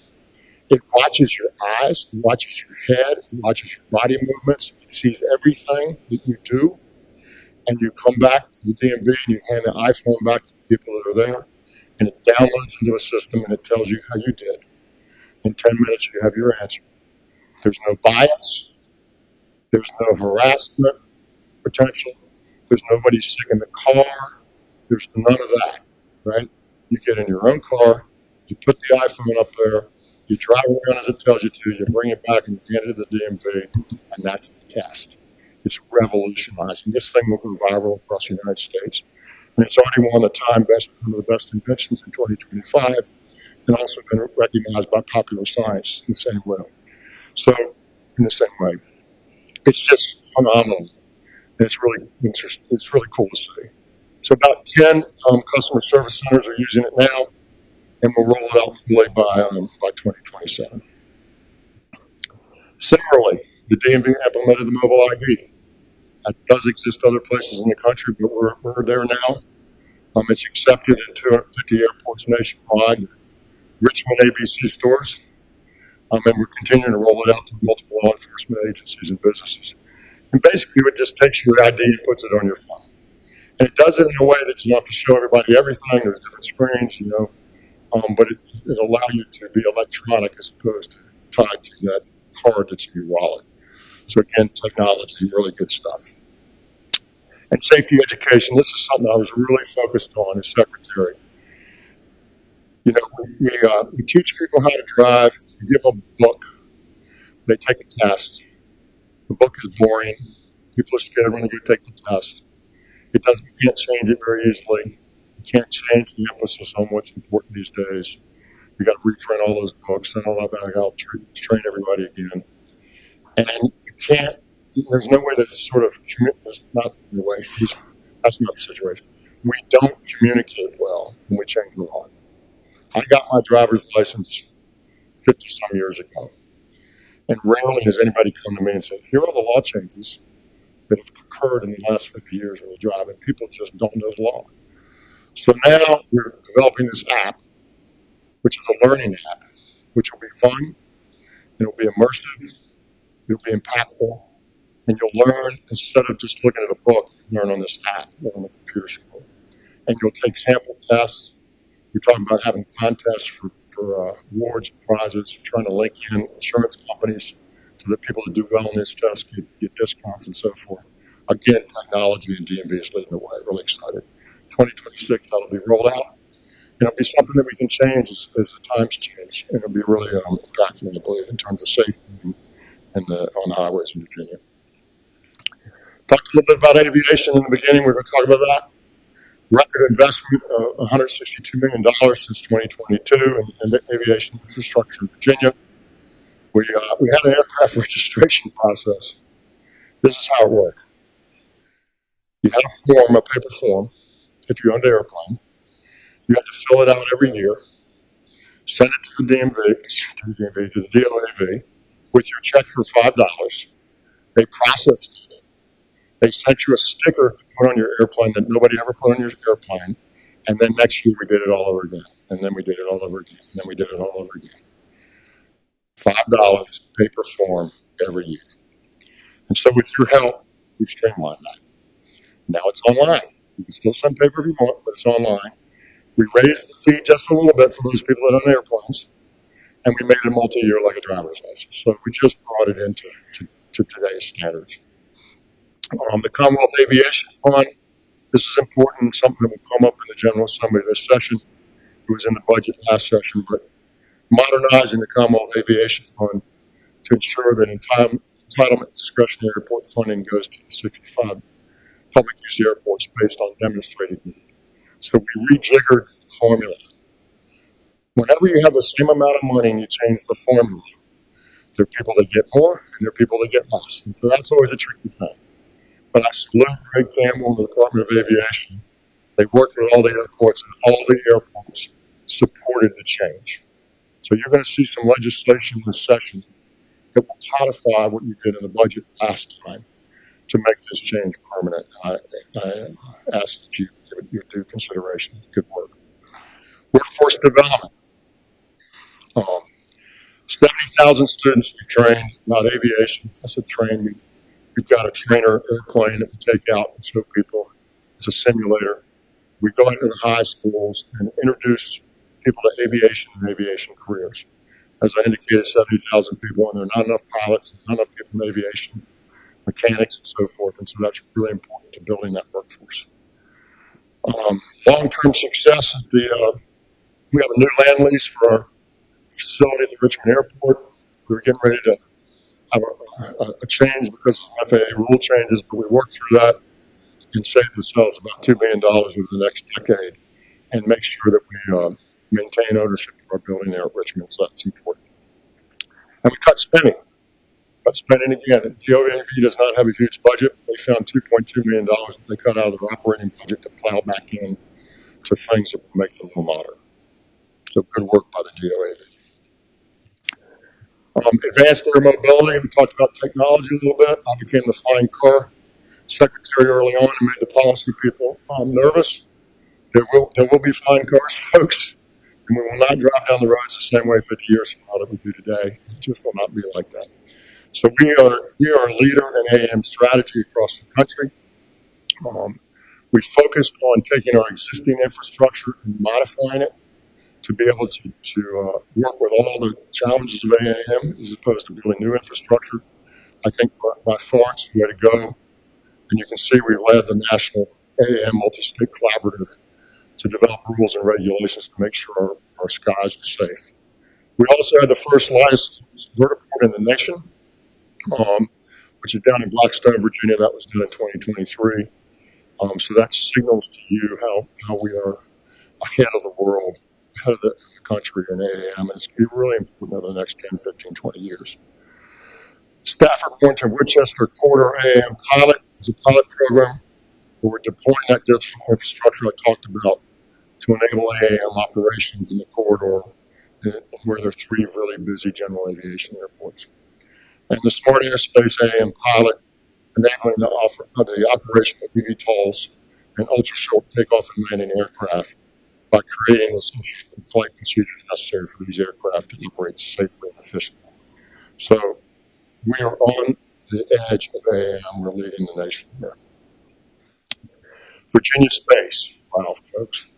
It watches your eyes, it watches your head, it watches your body movements, it sees everything that you do, and you come back to the DMV and you hand the iPhone back to the people that are there, and it downloads into a system and it tells you how you did. In 10 minutes, you have your answer. There's no bias, there's no harassment potential, there's nobody sick in the car, there's none of that, right? You get in your own car, you put the iPhone up there, you drive around as it tells you to, you bring it back and you hand it to the DMV, and that's the test. It's revolutionizing. This thing will go viral across the United States. And it's already won one of the best inventions in 2025, and also been recognized by Popular Science in the same way. So, in the same way, it's just phenomenal. And it's really interesting. It's really cool to see. So about 10 customer service centers are using it now, and we'll roll it out fully by 2027. Similarly, the DMV implemented the mobile ID. That does exist other places in the country, but we're there now. It's accepted in 250 airports nationwide, Richmond ABC stores, and we're continuing to roll it out to multiple law enforcement agencies and businesses. And basically, it just takes your ID and puts it on your phone. And it does it in a way that's enough to show everybody everything. There's different screens, but it allows you to be electronic as opposed to tied to that card that's in your wallet. So again, technology, really good stuff. And safety education, this is something I was really focused on as secretary. We teach people how to drive, we give them a book, they take a test. The book is boring, people are scared when they go take the test. You can't change it very easily. You can't change the emphasis on what's important these days. You got to reprint all those books and all that back out, train everybody again. And you can't, there's no way to sort of commit this, not the way, that's not the situation. We don't communicate well when we change the law. I got my driver's license 50 some years ago. And rarely has anybody come to me and said, here are the law changes that have occurred in the last 50 years when you drive, and people just don't know the law. So now we're developing this app, which is a learning app, which will be fun, it'll be immersive, it'll be impactful, and you'll learn instead of just looking at a book, you learn on this app or on the computer screen. And you'll take sample tests. We're talking about having contests for awards and prizes, trying to link in insurance companies so that people that do well in this test get discounts and so forth. Again, technology and DMV is leading the way. Really excited. 2026, that'll be rolled out. And it'll be something that we can change as the times change. And it'll be really impactful, I believe, in terms of safety and on the highways in Virginia. Talked a little bit about aviation in the beginning. We're going to talk about that. Record investment of $162 million since 2022 in the aviation infrastructure in Virginia. We had an aircraft registration process. This is how it worked. You had a paper form, if you owned an airplane. You had to fill it out every year, send it to the DMV, to the DOAV, with your check for $5. They processed it. They sent you a sticker to put on your airplane that nobody ever put on your airplane. And then next year we did it all over again. And then we did it all over again. And then we did it all over again. $5 paper form every year. And so with your help, we've streamlined that. Now it's online. You can still send paper if you want, but it's online. We raised the fee just a little bit for those people that own airplanes. And we made it multi-year like a driver's license. So we just brought it into today's standards. The Commonwealth Aviation Fund, this is important, something that will come up in the General Assembly this session. It was in the budget last session, but modernizing the Commonwealth Aviation Fund to ensure that entitlement discretionary airport funding goes to the 65 public use airports based on demonstrated need. So we rejiggered the formula. Whenever you have the same amount of money and you change the formula, there are people that get more and there are people that get less. And so that's always a tricky thing. But I salute Greg Campbell and the Department of Aviation. They worked with all the airports, and all the airports supported the change. So you're going to see some legislation in this session that will codify what you did in the budget last time to make this change permanent. I ask that you give it your due consideration. It's good work. Workforce development. 70,000 students we trained about aviation. I said train. We've got a trainer airplane that we take out and show people. It's a simulator. We go into the high schools and introduce people to aviation and aviation careers. As I indicated, 70,000 people, and there are not enough pilots, not enough people in aviation, mechanics, and so forth. And so that's really important to building that workforce. Long-term success. We have a new land lease for our facility at the Richmond Airport. We were getting ready to have a change because of FAA rule changes, but we worked through that and saved ourselves about $2 billion over the next decade and make sure that we maintain ownership of our building there at Richmond, so that's important. And we cut spending. Cut spending again. DOAV does not have a huge budget. They found $2.2 million that they cut out of their operating budget to plow back in to things that will make them more modern. So good work by the DOAV. Advanced air mobility. We talked about technology a little bit. I became the flying car secretary early on and made the policy people nervous. There will be flying cars, folks, and we will not drive down the roads the same way 50 years from now that we do today. It just will not be like that. So we are a leader in AM strategy across the country. We focused on taking our existing infrastructure and modifying it to be able to work with all the challenges of AAM as opposed to building new infrastructure. I think by far it's the way to go. And you can see we've led the national AAM multi-state collaborative to develop rules and regulations to make sure our skies are safe. We also had the first licensed vertiport in the nation, which is down in Blackstone, Virginia. That was done in 2023. So that signals to you how we are ahead of the world, ahead of the country in AAM, and it's going to be really important over the next 10, 15, 20 years. Stafford Point to Winchester Corridor AAM pilot is a pilot program where we're deploying that digital infrastructure I talked about to enable AAM operations in the corridor where there are three really busy general aviation airports. And the Smart Airspace AAM pilot enabling the operation of eVTOLs and ultra-short takeoff and landing aircraft by creating the flight procedures necessary for these aircraft to operate safely and efficiently. So we are on the edge of AAM. We're leading the nation here. Virginia Space. Wow, folks.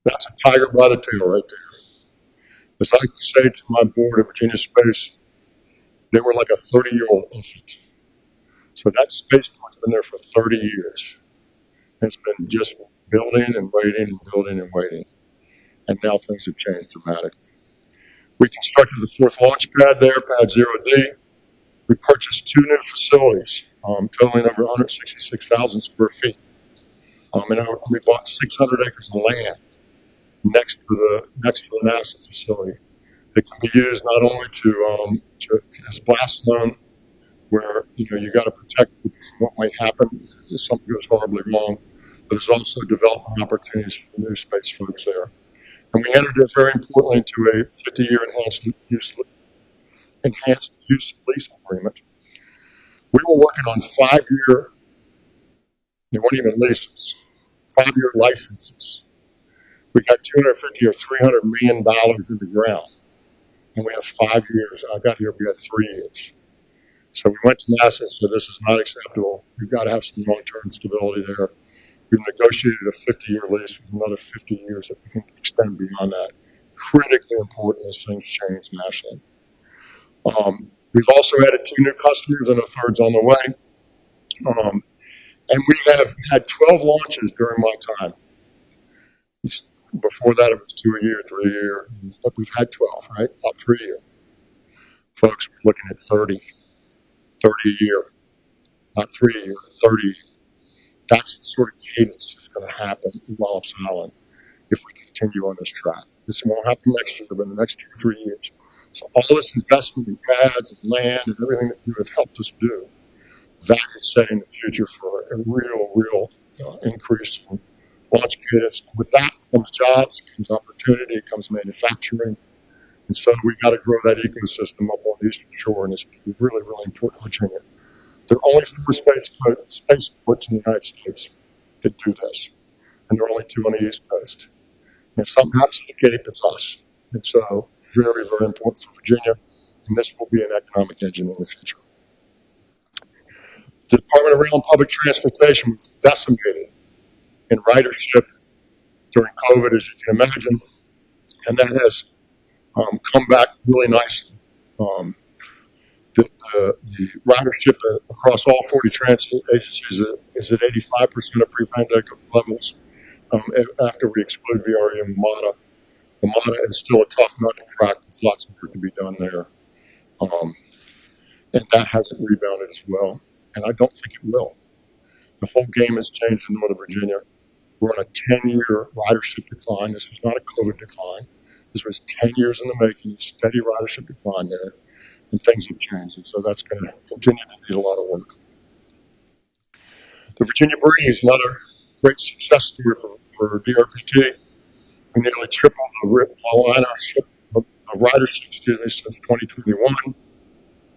That's a tiger by the tail right there. As I say to my board at Virginia Space, they were like a 30-year-old infant. So that spaceport's been there for 30 years. And it's been just building and waiting and building and waiting. And now things have changed dramatically. We constructed the fourth launch pad there, Pad 0D. We purchased two new facilities, totaling over 166,000 square feet. And we bought 600 acres of land next to the NASA facility. It can be used not only as blast zone, where you got to protect people from what might happen if something goes horribly wrong, but there's also development opportunities for the new space folks there. And we entered it very importantly into a 50-year enhanced use lease agreement. We were working on 5-year, they weren't even leases, 5-year licenses. We got $250 or $300 million in the ground, and we have 5 years. I got here, we had 3 years. So we went to NASA and said, this is not acceptable. We've got to have some long-term stability there. We've negotiated a 50-year lease with another 50 years that we can extend beyond that. Critically important as things change nationally. We've also added 2 new customers and a third's on the way. And we have had 12 launches during my time. Before that, it was 2 a year, 3 a year. But we've had 12, right? About 3 a year. Folks, we're looking at 30 a year. Not 3 a year, 30 a year. That's the sort of cadence that's going to happen in Wallops Island. if we continue on this track. This won't happen next year, but in the next 2 or 3 years. So all this investment in pads and land and everything that you have helped us do, that is setting the future for a real increase in launch cadence. With that comes jobs, comes opportunity, comes manufacturing. And so we've got to grow that ecosystem up on the Eastern Shore, and it's really important in Virginia. There are only 4 spaceports in the United States that do this, and there are only 2 on the East Coast. And if something happens to the Cape, it's us. And so very important for Virginia, and this will be an economic engine in the future. The Department of Rail and Public Transportation was decimated in ridership during COVID, as you can imagine, and that has come back really nicely. The ridership across all 40 transit agencies is at 85% of pre-pandemic levels after we exclude VRE and MATA. The MATA is still a tough nut to crack. There's lots of work to be done there. And that hasn't rebounded as well. And I don't think it will. The whole game has changed in Northern Virginia. We're on a 10-year ridership decline. This was not a COVID decline. This was 10 years in the making, steady ridership decline there. And things have changed. And so that's going to continue to need a lot of work. The Virginia Breeze, another great success story for DRPT. We nearly tripled the ridership since 2021.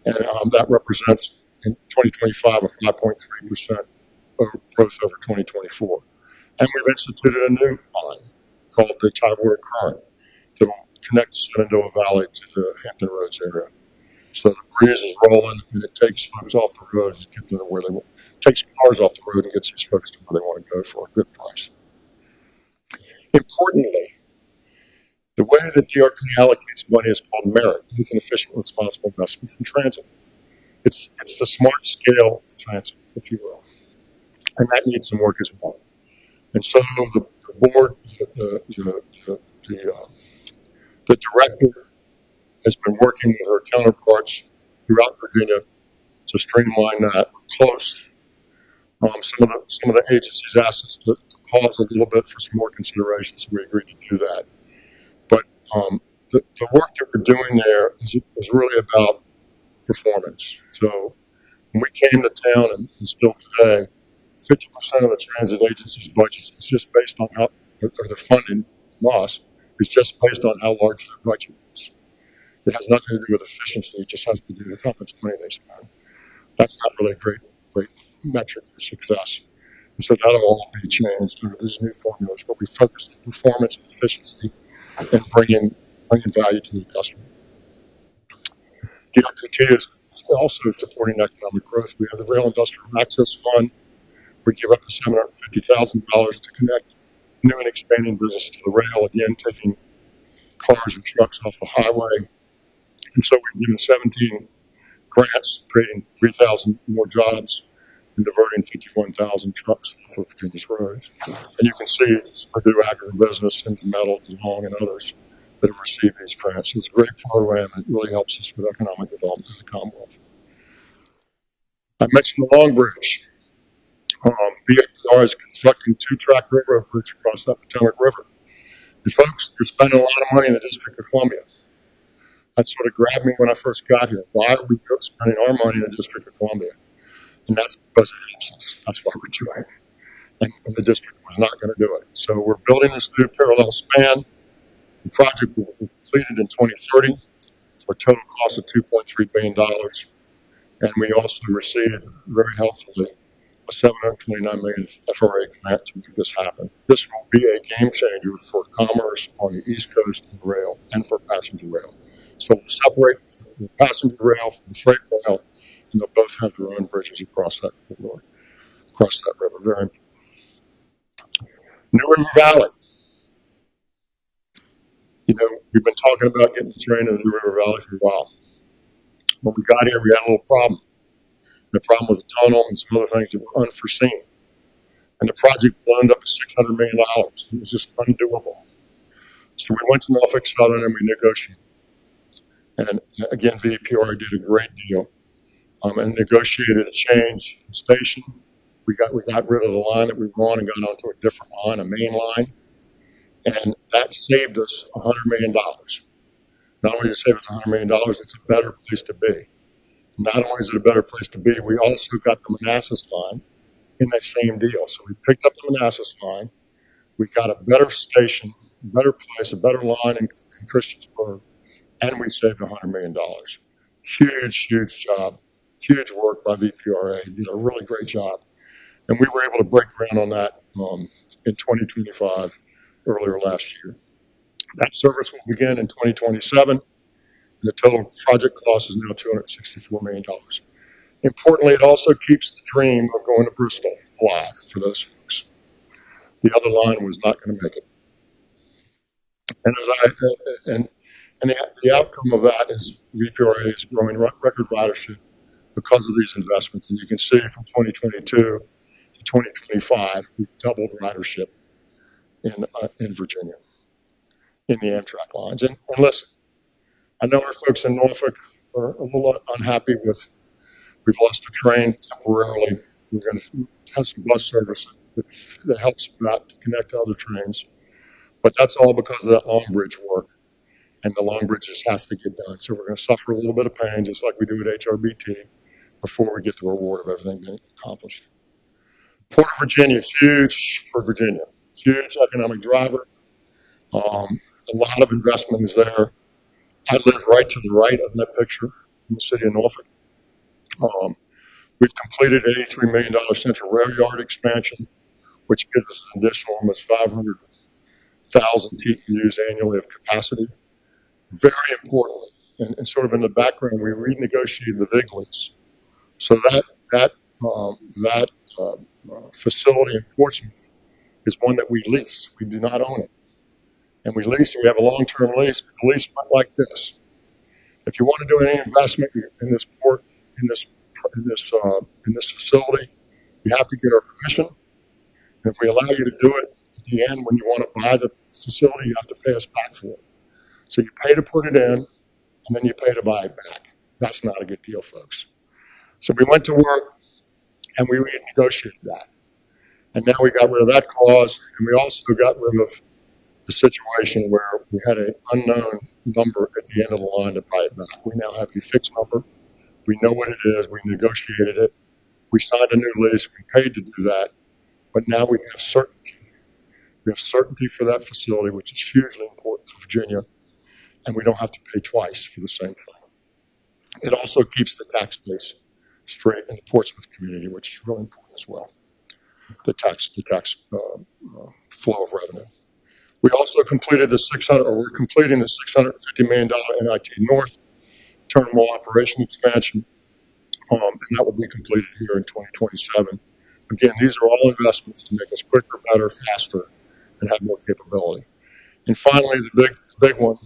And that represents in 2025 a 5.3% growth over 2024. And we've instituted a new line called the Tidewater Current that will connect the Shenandoah Valley to the Hampton Roads area. So the breeze is rolling, and it takes folks off the road to get them to where they want. Takes cars off the road and gets these folks to where they want to go for a good price. Importantly, the way that DRP allocates money is called merit, making efficient, responsible investments in transit. It's the smart scale of transit, if you will, and that needs some work as well. And so the board, the director has been working with her counterparts throughout Virginia to streamline that. Close. Some of the agencies asked us to pause a little bit for some more consideration, so we agreed to do that. But the work that we're doing there is really about performance. So when we came to town, and still today, 50% of the transit agency's budget is just based on how, or their funding from us, is just based on how large their budget is. It has nothing to do with efficiency. It just has to do with how much money they spend. That's not really a great metric for success. And so that'll all be changed under these new formulas, but we focus on performance and efficiency and bringing value to the customer. DRPT is also supporting economic growth. We have the Rail Industrial Access Fund. We give up to $750,000 to connect new and expanding business to the rail, again, taking cars and trucks off the highway. And so we've given 17 grants, creating 3,000 more jobs and diverting 51,000 trucks for Virginia's roads. And you can see Purdue Agribusiness, Sims Metal, DeLong, and others that have received these grants. It's a great program, and it really helps us with economic development in the Commonwealth. I mentioned the Long Bridge. VFR is constructing 2-track railroad bridge across that Potomac River. And folks, they're spending a lot of money in the District of Columbia. That sort of grabbed me when I first got here. Why are we spending our money in the District of Columbia? And that's because it helps us. That's why we're doing it. And the district was not going to do it. So we're building this new parallel span. The project will be completed in 2030 for a total cost of $2.3 billion. And we also received, very helpfully, a $729 million FRA grant to make this happen. This will be a game changer for commerce on the East Coast and rail and for passenger rail. So we'll separate the passenger rail from the freight rail, and they'll both have their own bridges across that corridor, across that river. Very important. New River Valley. You know, we've been talking about getting the train in the New River Valley for a while. When we got here, we had a little problem. The problem was the tunnel and some other things that were unforeseen. And the project wound up at $600 million. It was just undoable. So we went to Norfolk Southern and we negotiated. And again, VPR did a great deal and negotiated a change in station. We got rid of the line that we were on and got onto a different line, a main line. And that saved us $100 million. Not only did it save us $100 million, it's a better place to be. Not only is it a better place to be, we also got the Manassas line in that same deal. So we picked up the Manassas line, we got a better station, a better place, a better line in Christiansburg, and we saved $100 million. Huge, huge job. Huge work by VPRA. Did a really great job. And we were able to break ground on that in 2025, earlier last year. That service will begin in 2027, and the total project cost is now $264 million. Importantly, it also keeps the dream of going to Bristol alive for those folks. The other line was not going to make it. And the outcome of that is VPRA is growing record ridership because of these investments. And you can see from 2022 to 2025, we've doubled ridership in Virginia, in the Amtrak lines. And listen, I know our folks in Norfolk are a little unhappy with, we've lost a train temporarily. We're going to have some bus service that helps that to connect to other trains. But that's all because of that Long Bridge work. And the Long Bridge just has to get done. So we're going to suffer a little bit of pain, just like we do at HRBT, before we get the reward of everything being accomplished. Port of Virginia, huge for Virginia. Huge economic driver. A lot of investment is there. I live right to the right of that picture in the city of Norfolk. We've completed an $83 million central rail yard expansion, which gives us an additional almost 500,000 TEUs annually of capacity. Very importantly, and sort of in the background, we renegotiated the VIG lease. So that facility in Portsmouth is one that we lease. We do not own it. And we lease, we have a long-term lease. But the lease went like this. If you want to do any investment in this port, in this facility, you have to get our permission. And if we allow you to do it at the end, when you want to buy the facility, you have to pay us back for it. So you pay to put it in, and then you pay to buy it back. That's not a good deal, folks. So we went to work, and we renegotiated that. And now we got rid of that clause, and we also got rid of the situation where we had an unknown number at the end of the line to buy it back. We now have a fixed number. We know what it is. We negotiated it. We signed a new lease. We paid to do that. But now we have certainty. We have certainty for that facility, which is hugely important for Virginia, and we don't have to pay twice for the same thing. It also keeps the tax base straight in the Portsmouth community, which is really important as well, the tax flow of revenue. We also completed we're completing the $650 million NIT North terminal operation expansion, and that will be completed here in 2027. Again, these are all investments to make us quicker, better, faster, and have more capability. And finally, the big one,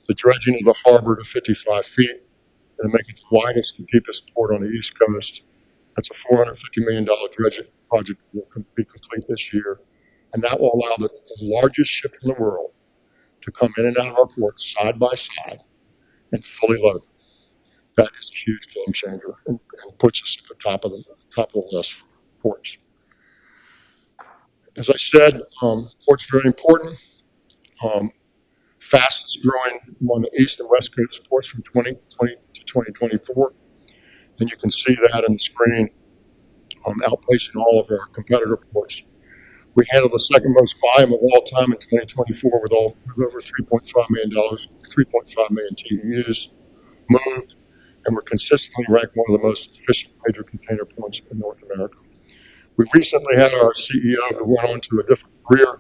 the dredging of the harbor to 55 feet and to make it the widest and deepest port on the East Coast. That's a $450 million dredging project that will be complete this year. And that will allow the largest ships in the world to come in and out of our ports side by side and fully loaded. That is a huge game changer and puts us at the top of the list for ports. As I said, ports are very important. Fastest growing among the East and West Coast ports from 2020 to 2024. And you can see that on the screen, outpacing all of our competitor ports. We handled the second most volume of all time in 2024 with over $3.5 million TEUs moved, and we're consistently ranked one of the most efficient major container ports in North America. We recently had our CEO who went on to a different career.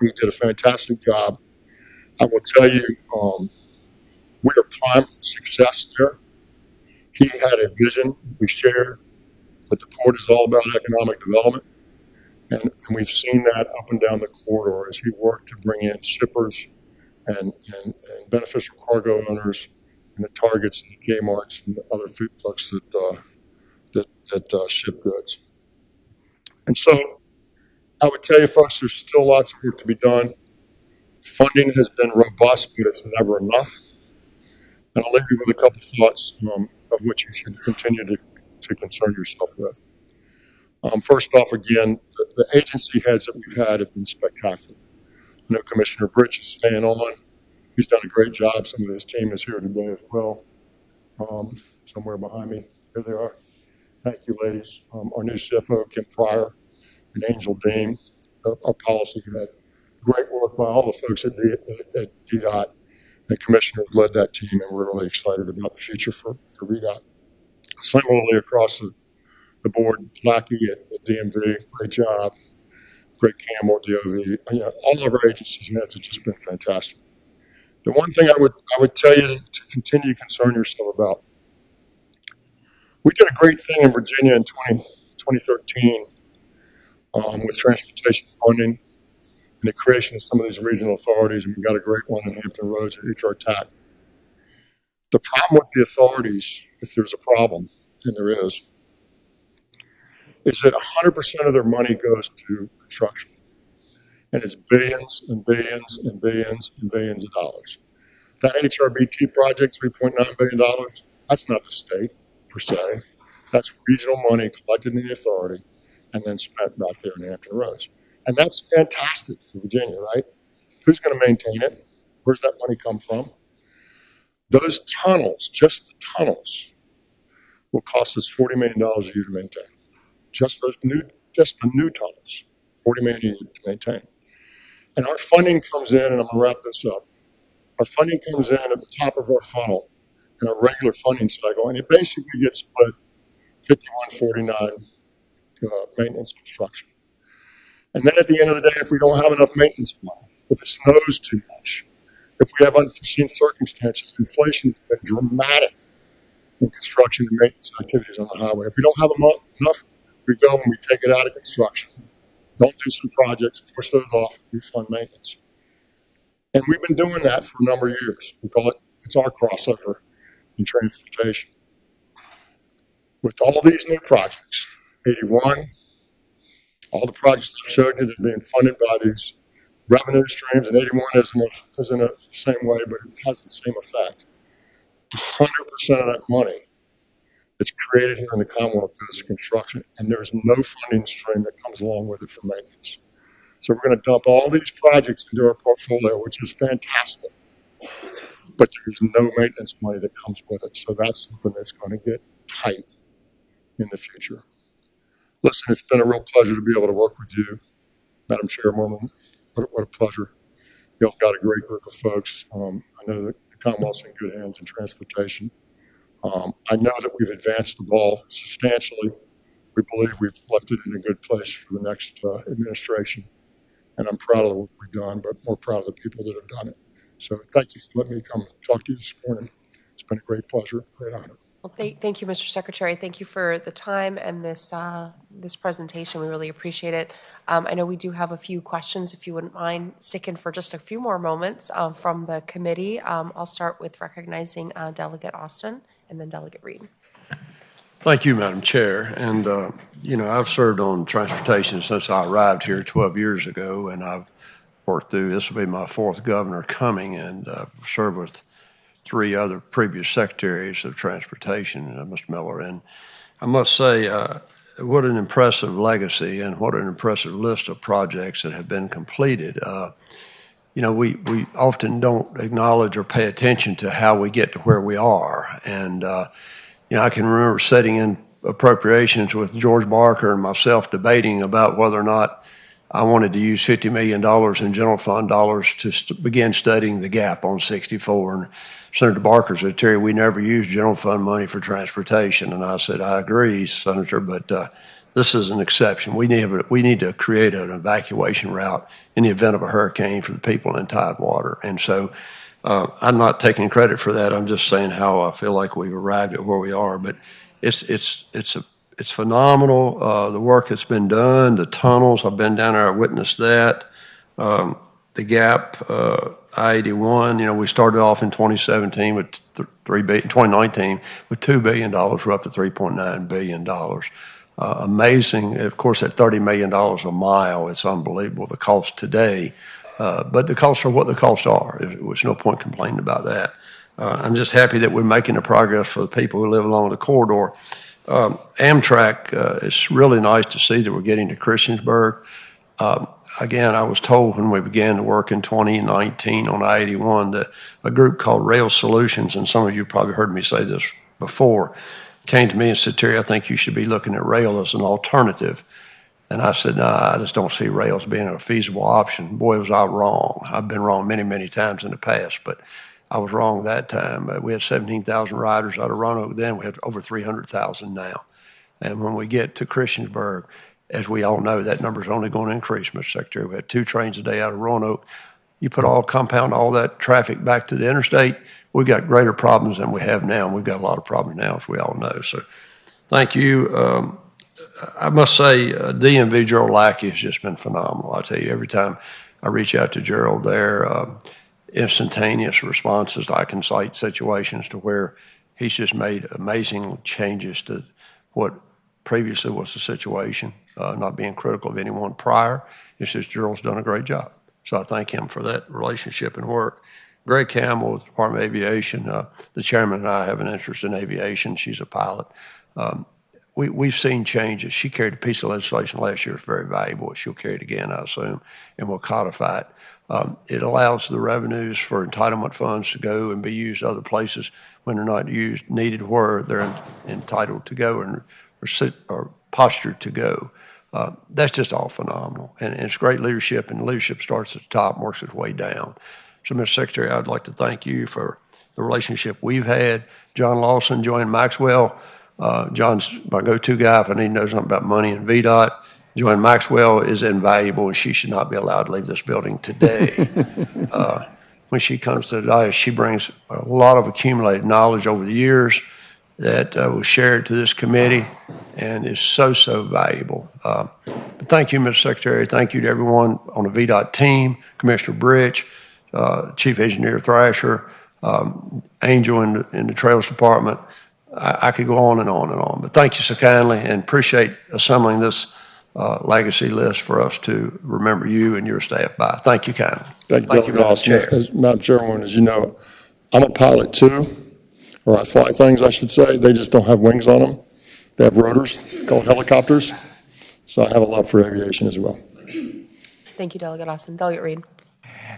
He did a fantastic job. I will tell you, we are primed for success there. He had a vision we shared that the port is all about economic development. And we've seen that up and down the corridor as he worked to bring in shippers and beneficial cargo owners and the Targets and the Kmarts and the other folks that ship goods. And so I would tell you, folks, there's still lots of work to be done. Funding has been robust, but it's never enough. And I'll leave you with a couple thoughts of what you should continue to concern yourself with. First off, again, the agency heads that we've had have been spectacular. know Commissioner Bridge is staying on. He's done a great job. Some of his team is here today as well. Somewhere behind me. Here they are. Thank you, ladies. Our new CFO, Kim Pryor, and Angel Dean, our policy head. Great work by all the folks at VDOT. The commissioners led that team, and we're really excited about the future for VDOT. Similarly, across the board, Lackey at DMV, great job. Greg Campbell at DOV. All of our agencies heads have just been fantastic. The one thing I would tell you to continue to concern yourself about, we did a great thing in Virginia in 2013 with transportation funding and the creation of some of these regional authorities, and we got a great one in Hampton Roads at HR TAC. The problem with the authorities, if there's a problem, and there is that 100% of their money goes to construction. And it's billions and billions and billions and billions of dollars. That HRBT project, $3.9 billion, that's not the state per se. That's regional money collected in the authority and then spent back there in Hampton Roads. And that's fantastic for Virginia, right? Who's going to maintain it? Where's that money come from? Those tunnels, just the tunnels, will cost us $40 million a year to maintain. Just the new tunnels, $40 million a year to maintain. And our funding comes in, and I'm going to wrap this up. Our funding comes in at the top of our funnel in our regular funding cycle, and it basically gets split 51-49 maintenance construction. And then at the end of the day, if we don't have enough maintenance money, if it snows too much, if we have unforeseen circumstances, inflation has been dramatic in construction and maintenance activities on the highway. If we don't have enough, we go and we take it out of construction. Don't do some projects, push those off, we fund maintenance. And we've been doing that for a number of years. We call it, it's our crossover in transportation. With all these new projects, 81, all the projects I've showed you that are being funded by these revenue streams, and 81 isn't the same way, but it has the same effect. 100% of that money that's created here in the Commonwealth goes to construction, and there's no funding stream that comes along with it for maintenance. So we're going to dump all these projects into our portfolio, which is fantastic, but there's no maintenance money that comes with it. So that's something that's going to get tight in the future. Listen, it's been a real pleasure to be able to work with you, Madam Chairwoman. What a pleasure. Y'all got a great group of folks. I know that the Commonwealth's in good hands in transportation. I know that we've advanced the ball substantially. We believe we've left it in a good place for the next administration. And I'm proud of the work we've done, but more proud of the people that have done it. So thank you for letting me come talk to you this morning. It's been a great pleasure, great honor. Well, thank you, Mr. Secretary. Thank you for the time and this presentation. We really appreciate it. I know we do have a few questions, if you wouldn't mind sticking for just a few more moments from the committee. I'll start with recognizing Delegate Austin and then Delegate Reed. Thank you, Madam Chair. And, I've served on transportation since I arrived here 12 years ago, and I've worked through, this will be my fourth governor coming, and served with three other previous secretaries of transportation, Mr. Miller. And I must say, what an impressive legacy and what an impressive list of projects that have been completed. We often don't acknowledge or pay attention to how we get to where we are. And, I can remember sitting in appropriations with George Barker and myself debating about whether or not I wanted to use $50 million in general fund dollars to begin studying the gap on 64. And Senator Barker said, Terry, we never use general fund money for transportation. And I said, I agree, Senator, but this is an exception. We need to create an evacuation route in the event of a hurricane for the people in Tidewater. And so I'm not taking credit for that. I'm just saying how I feel like we've arrived at where we are. But it's phenomenal, the work that's been done, the tunnels. I've been down there, I witnessed that. The gap, I-81, we started off in 2017 with 2019 with $2 billion. We're up to $3.9 billion. Amazing. Of course, at $30 million a mile, it's unbelievable, the cost today. But the costs are what the costs are. There's no point complaining about that. I'm just happy that we're making the progress for the people who live along the corridor. Amtrak, it's really nice to see that we're getting to Christiansburg. Again, I was told when we began to work in 2019 on I-81 that a group called Rail Solutions, and some of you probably heard me say this before, came to me and said, Terry, I think you should be looking at rail as an alternative. And I said, no, I just don't see rail as being a feasible option. Boy, was I wrong. I've been wrong many, many times in the past, but I was wrong that time. We had 17,000 riders out of Roanoke then. We have over 300,000 now. And when we get to Christiansburg, as we all know, that number is only going to increase, Mr. Secretary. We had 2 trains a day out of Roanoke. You compound all that traffic back to the interstate, we've got greater problems than we have now. And we've got a lot of problems now, as we all know. So thank you. I must say, DMV Gerald Lackey has just been phenomenal. I tell you, every time I reach out to Gerald there, instantaneous responses. I can cite situations to where he's just made amazing changes to what previously was the situation, not being critical of anyone prior. It's just Gerald's done a great job. So I thank him for that relationship and work. Greg Campbell with the Department of Aviation, the chairman and I have an interest in aviation. She's a pilot. We've seen changes. She carried a piece of legislation last year. It's very valuable. She'll carry it again, I assume, and we'll codify it. It allows the revenues for entitlement funds to go and be used other places when they're not needed where they're entitled to go or postured to go. That's just all phenomenal. And it's great leadership, and leadership starts at the top and works its way down. So, Mr. Secretary, I'd like to thank you for the relationship we've had. John Lawson joined Maxwell. John's my go-to guy if I need to know something about money and VDOT. Joanne Maxwell is invaluable, and she should not be allowed to leave this building today. When she comes to the dais, she brings a lot of accumulated knowledge over the years that was shared to this committee and is so, so valuable. But thank you, Mr. Secretary. Thank you to everyone on the VDOT team, Commissioner Britch, Chief Engineer Thrasher, Angel in the Trails Department. I could go on and on and on, but thank you so kindly, and appreciate assembling this legacy list for us to remember you and your staff by. Thank you kindly. Thank you, Madam Chair. As Madam Chairwoman, as you know, I'm a pilot too, or I fly things, I should say. They just don't have wings on them. They have rotors called helicopters. So I have a love for aviation as well. Thank you, Delegate Austin. Delegate Reed.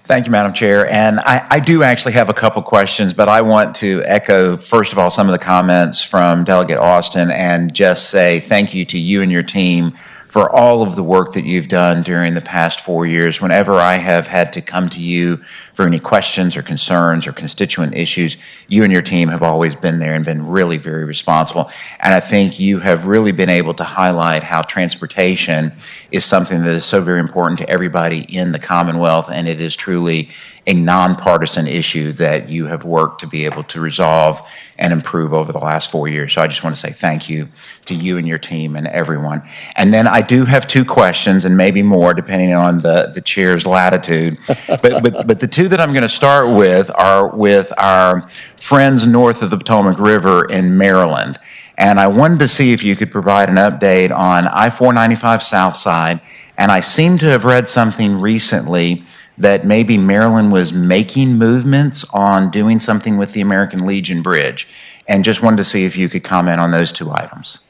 Thank you, Madam Chair. And I do actually have a couple questions, but I want to echo, first of all, some of the comments from Delegate Austin and just say thank you to you and your team for all of the work that you've done during the past 4 years. Whenever I have had to come to you for any questions or concerns or constituent issues, you and your team have always been there and been really very responsible. And I think you have really been able to highlight how transportation is something that is so very important to everybody in the Commonwealth, and it is truly a nonpartisan issue that you have worked to be able to resolve and improve over the last 4 years. So I just want to say thank you to you and your team and everyone. And then I do have 2 questions, and maybe more depending on the chair's latitude. But the 2 that I'm going to start with are with our friends north of the Potomac River in Maryland. And I wanted to see if you could provide an update on I-495 South Side. And I seem to have read something recently that maybe Maryland was making movements on doing something with the American Legion Bridge. And just wanted to see if you could comment on those 2 items.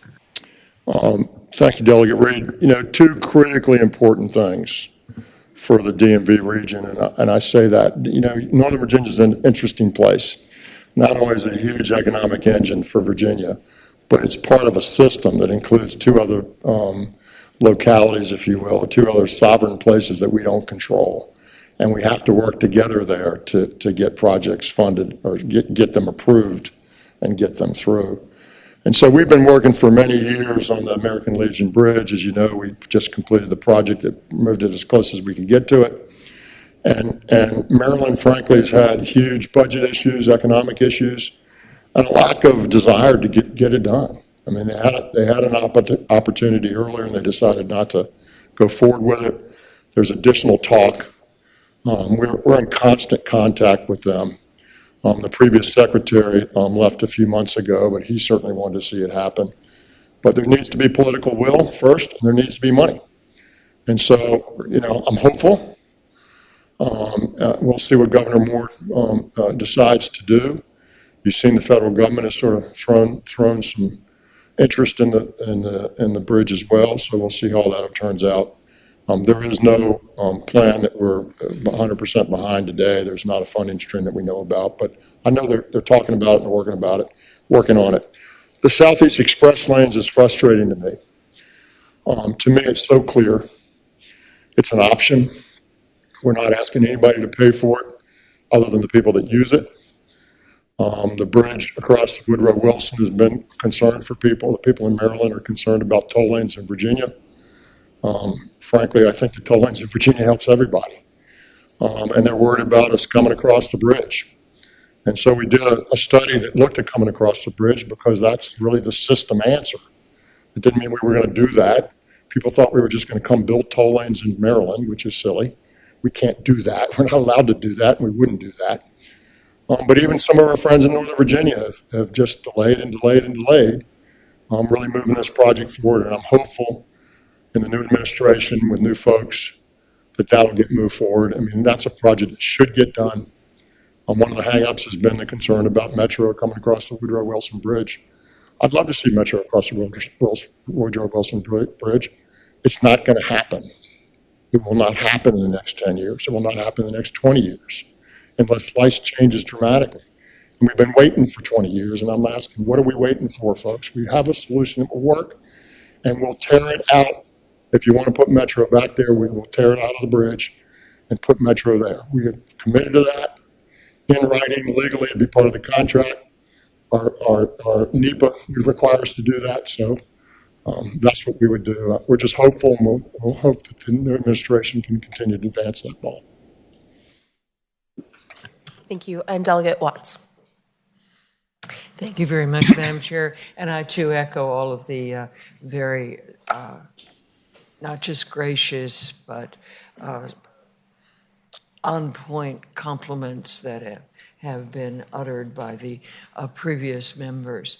Thank you, Delegate Reed. 2 critically important things for the DMV region, and I say that. Northern Virginia is an interesting place. Not only is it a huge economic engine for Virginia, but it's part of a system that includes 2 other localities, if you will, 2 other sovereign places that we don't control. And we have to work together there to get projects funded or get them approved and get them through. And so we've been working for many years on the American Legion Bridge. As you know, we just completed the project that moved it as close as we could get to it. And Maryland, frankly, has had huge budget issues, economic issues, and a lack of desire to get it done. I mean, they had an opportunity earlier, and they decided not to go forward with it. There's additional talk. We're in constant contact with them. The previous secretary left a few months ago, but he certainly wanted to see it happen. But there needs to be political will first, and there needs to be money. And so, I'm hopeful. We'll see what Governor Moore decides to do. You've seen the federal government has sort of thrown some interest in the bridge as well. So we'll see how that turns out. There is no plan that we're 100% behind today. There's not a funding stream that we know about, but I know they're talking about it and working on it. The Southeast Express lanes is frustrating to me. To me, it's so clear. It's an option. We're not asking anybody to pay for it other than the people that use it. The bridge across Woodrow Wilson has been a concern for people. The people in Maryland are concerned about toll lanes in Virginia. Frankly, I think the toll lanes in Virginia helps everybody. And they're worried about us coming across the bridge. And so we did a study that looked at coming across the bridge because that's really the system answer. It didn't mean we were going to do that. People thought we were just going to come build toll lanes in Maryland, which is silly. We can't do that. We're not allowed to do that, and we wouldn't do that. But even some of our friends in Northern Virginia have just delayed and delayed and delayed, really moving this project forward. And I'm hopeful in the new administration with new folks that that'll get moved forward. I mean, that's a project that should get done. One of the hangups has been the concern about Metro coming across the Woodrow Wilson Bridge. I'd love to see Metro across the Woodrow Wilson Bridge. It's not going to happen. It will not happen in the next 10 years. It will not happen in the next 20 years unless life changes dramatically. And we've been waiting for 20 years, and I'm asking, what are we waiting for, folks? We have a solution that will work, and we'll tear it out. If you want to put Metro back there, we will tear it out of the bridge and put Metro there. We have committed to that in writing legally to be part of the contract. Our NEPA would require us to do that, so that's what we would do. We're just hopeful, and we'll hope that the new administration can continue to advance that ball. Thank you. And Delegate Watts. Thank you very much, Madam Chair. And I too echo all of the very, not just gracious, but on-point compliments that have been uttered by the previous members.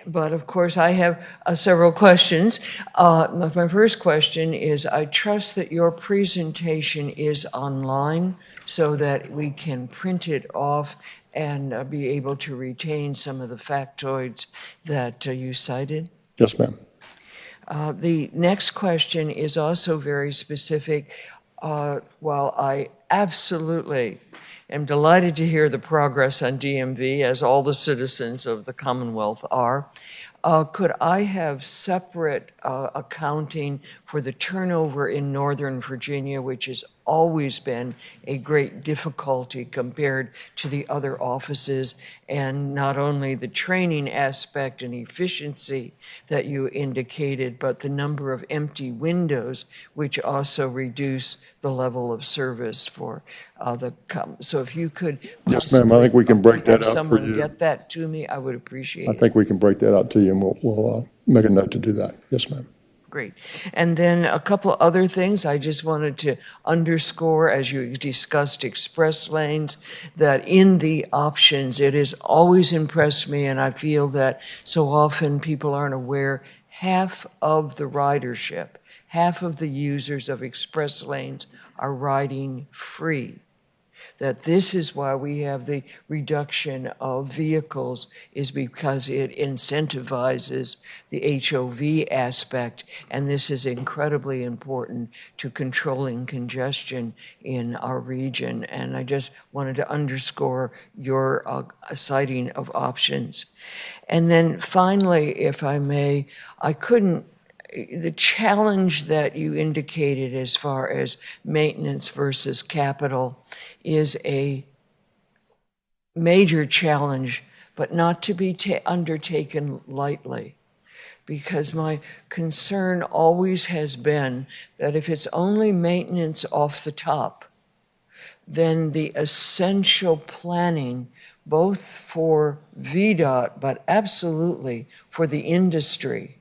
But of course, I have several questions. My first question is, I trust that your presentation is online so that we can print it off and be able to retain some of the factoids that you cited? Yes, ma'am. The next question is also very specific. While I absolutely am delighted to hear the progress on DMV, as all the citizens of the Commonwealth are, could I have separate accounting for the turnover in Northern Virginia, which has always been a great difficulty compared to the other offices, and not only the training aspect and efficiency that you indicated, but the number of empty windows, which also reduce the level of service for so if you could, yes, ma'am. I think we can break that out for someone you. get that to me, I would appreciate it. I think we can break that out to you, and we'll make a note to do that. Yes, ma'am. Great. And then a couple other things I just wanted to underscore as you discussed express lanes, that in the options, it has always impressed me, and I feel that so often people aren't aware, half of the ridership, half of the users of express lanes are riding free. That this is why we have the reduction of vehicles, is because it incentivizes the HOV aspect, and this is incredibly important to controlling congestion in our region. And I just wanted to underscore your citing of options. And then finally, if I may, the challenge that you indicated as far as maintenance versus capital is a major challenge, but not to be undertaken lightly. Because my concern always has been that if it's only maintenance off the top, then the essential planning, both for VDOT, but absolutely for the industry,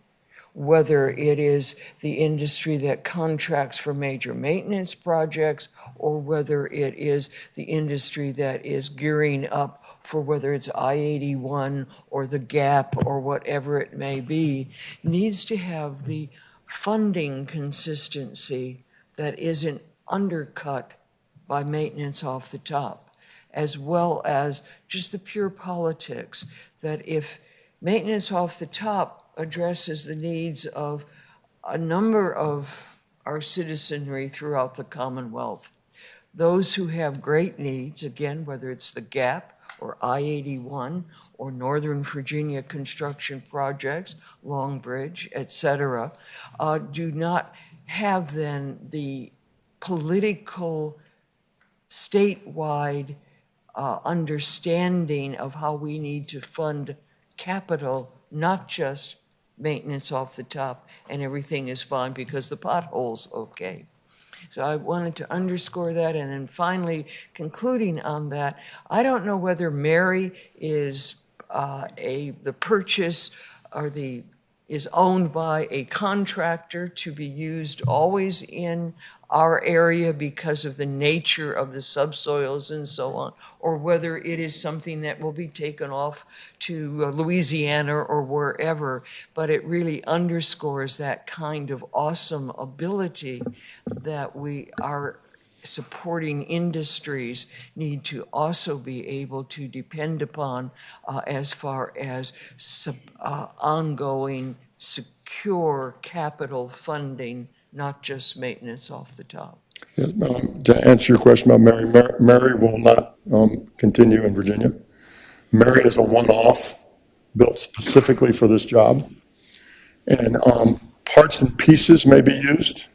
whether it is the industry that contracts for major maintenance projects or whether it is the industry that is gearing up for whether it's I-81 or the GAP or whatever it may be, needs to have the funding consistency that isn't undercut by maintenance off the top, as well as just the pure politics that if maintenance off the top addresses the needs of a number of our citizenry throughout the Commonwealth. Those who have great needs, again, whether it's the GAP or I-81 or Northern Virginia construction projects, Long Bridge, et cetera, do not have then the political statewide understanding of how we need to fund capital, not just maintenance off the top and everything is fine because the pothole's okay. So I wanted to underscore that. And then finally, concluding on that, I don't know whether Mary is the purchase or is owned by a contractor to be used always in our area because of the nature of the subsoils and so on, or whether it is something that will be taken off to Louisiana or wherever. But it really underscores that kind of awesome ability that our supporting industries need to also be able to depend upon as far as ongoing secure capital funding, not just maintenance off the top. Yeah, to answer your question about Mary, Mary will not continue in Virginia. Mary is a one-off built specifically for this job. And parts and pieces may be used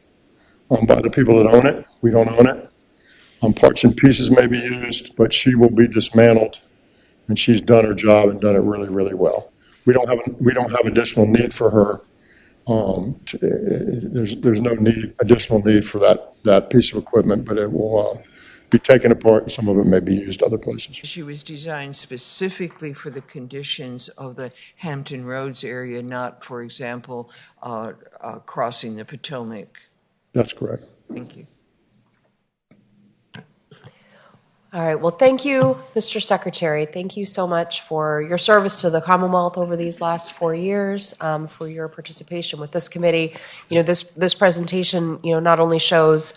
by the people that own it. We don't own it. Parts and pieces may be used, but she will be dismantled, and she's done her job and done it really, really well. We don't have additional need for her. There's no additional need for that piece of equipment, but it will be taken apart, and some of it may be used other places. She was designed specifically for the conditions of the Hampton Roads area, not, for example, crossing the Potomac. That's correct. Thank you. All right. Well, thank you, Mr. Secretary. Thank you so much for your service to the Commonwealth over these last 4 years, for your participation with this committee. You know, this presentation, you know, not only shows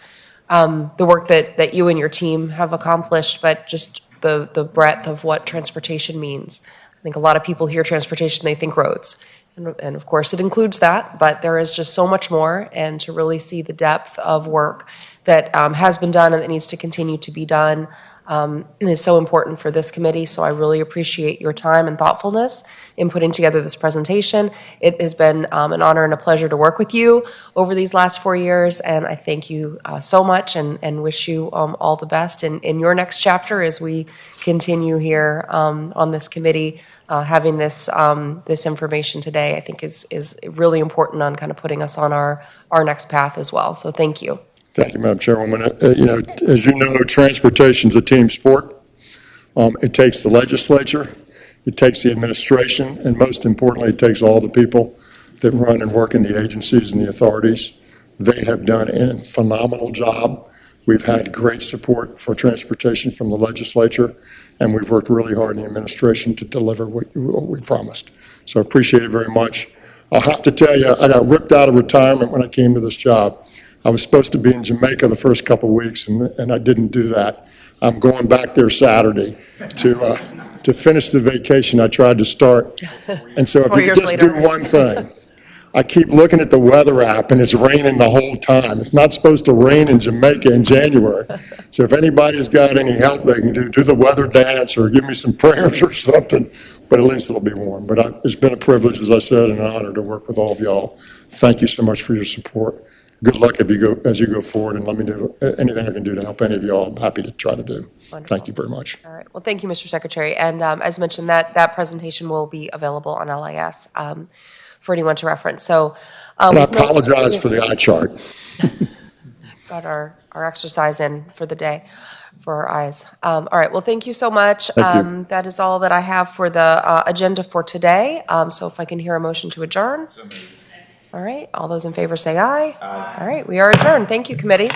the work that you and your team have accomplished, but just the breadth of what transportation means. I think a lot of people hear transportation, they think roads. And of course, it includes that, but there is just so much more, and to really see the depth of work that has been done and that needs to continue to be done is so important for this committee. So I really appreciate your time and thoughtfulness in putting together this presentation. It has been an honor and a pleasure to work with you over these last 4 years, and I thank you so much and wish you all the best in your next chapter as we continue here on this committee. Having this information today, I think is really important on kind of putting us on our next path as well. So thank you. Thank you, Madam Chairwoman. You know, as you know, transportation is a team sport. It takes the legislature, it takes the administration, and most importantly, it takes all the people that run and work in the agencies and the authorities. They have done a phenomenal job. We've had great support for transportation from the legislature, and we've worked really hard in the administration to deliver what we promised. So I appreciate it very much. I'll have to tell you, I got ripped out of retirement when I came to this job. I was supposed to be in Jamaica the first couple of weeks, and I didn't do that. I'm going back there Saturday to finish the vacation I tried to start. And so if you just do one thing, I keep looking at the weather app, and it's raining the whole time. It's not supposed to rain in Jamaica in January. So if anybody's got any help they can do the weather dance or give me some prayers or something, but at least it'll be warm. But it's been a privilege, as I said, and an honor to work with all of y'all. Thank you so much for your support. Good luck as you go forward, and let me do anything I can do to help any of y'all. I'm happy to try to do. Wonderful. Thank you very much. All right. Well, thank you, Mr. Secretary. And as mentioned, that presentation will be available on LIS for anyone to reference. So, and I apologize for the eye chart. Got our exercise in for the day for our eyes. All right. Well, thank you so much. That is all that I have for the agenda for today. So if I can hear a motion to adjourn. All right. All those in favor say aye. Aye. All right. We are adjourned. Thank you, committee.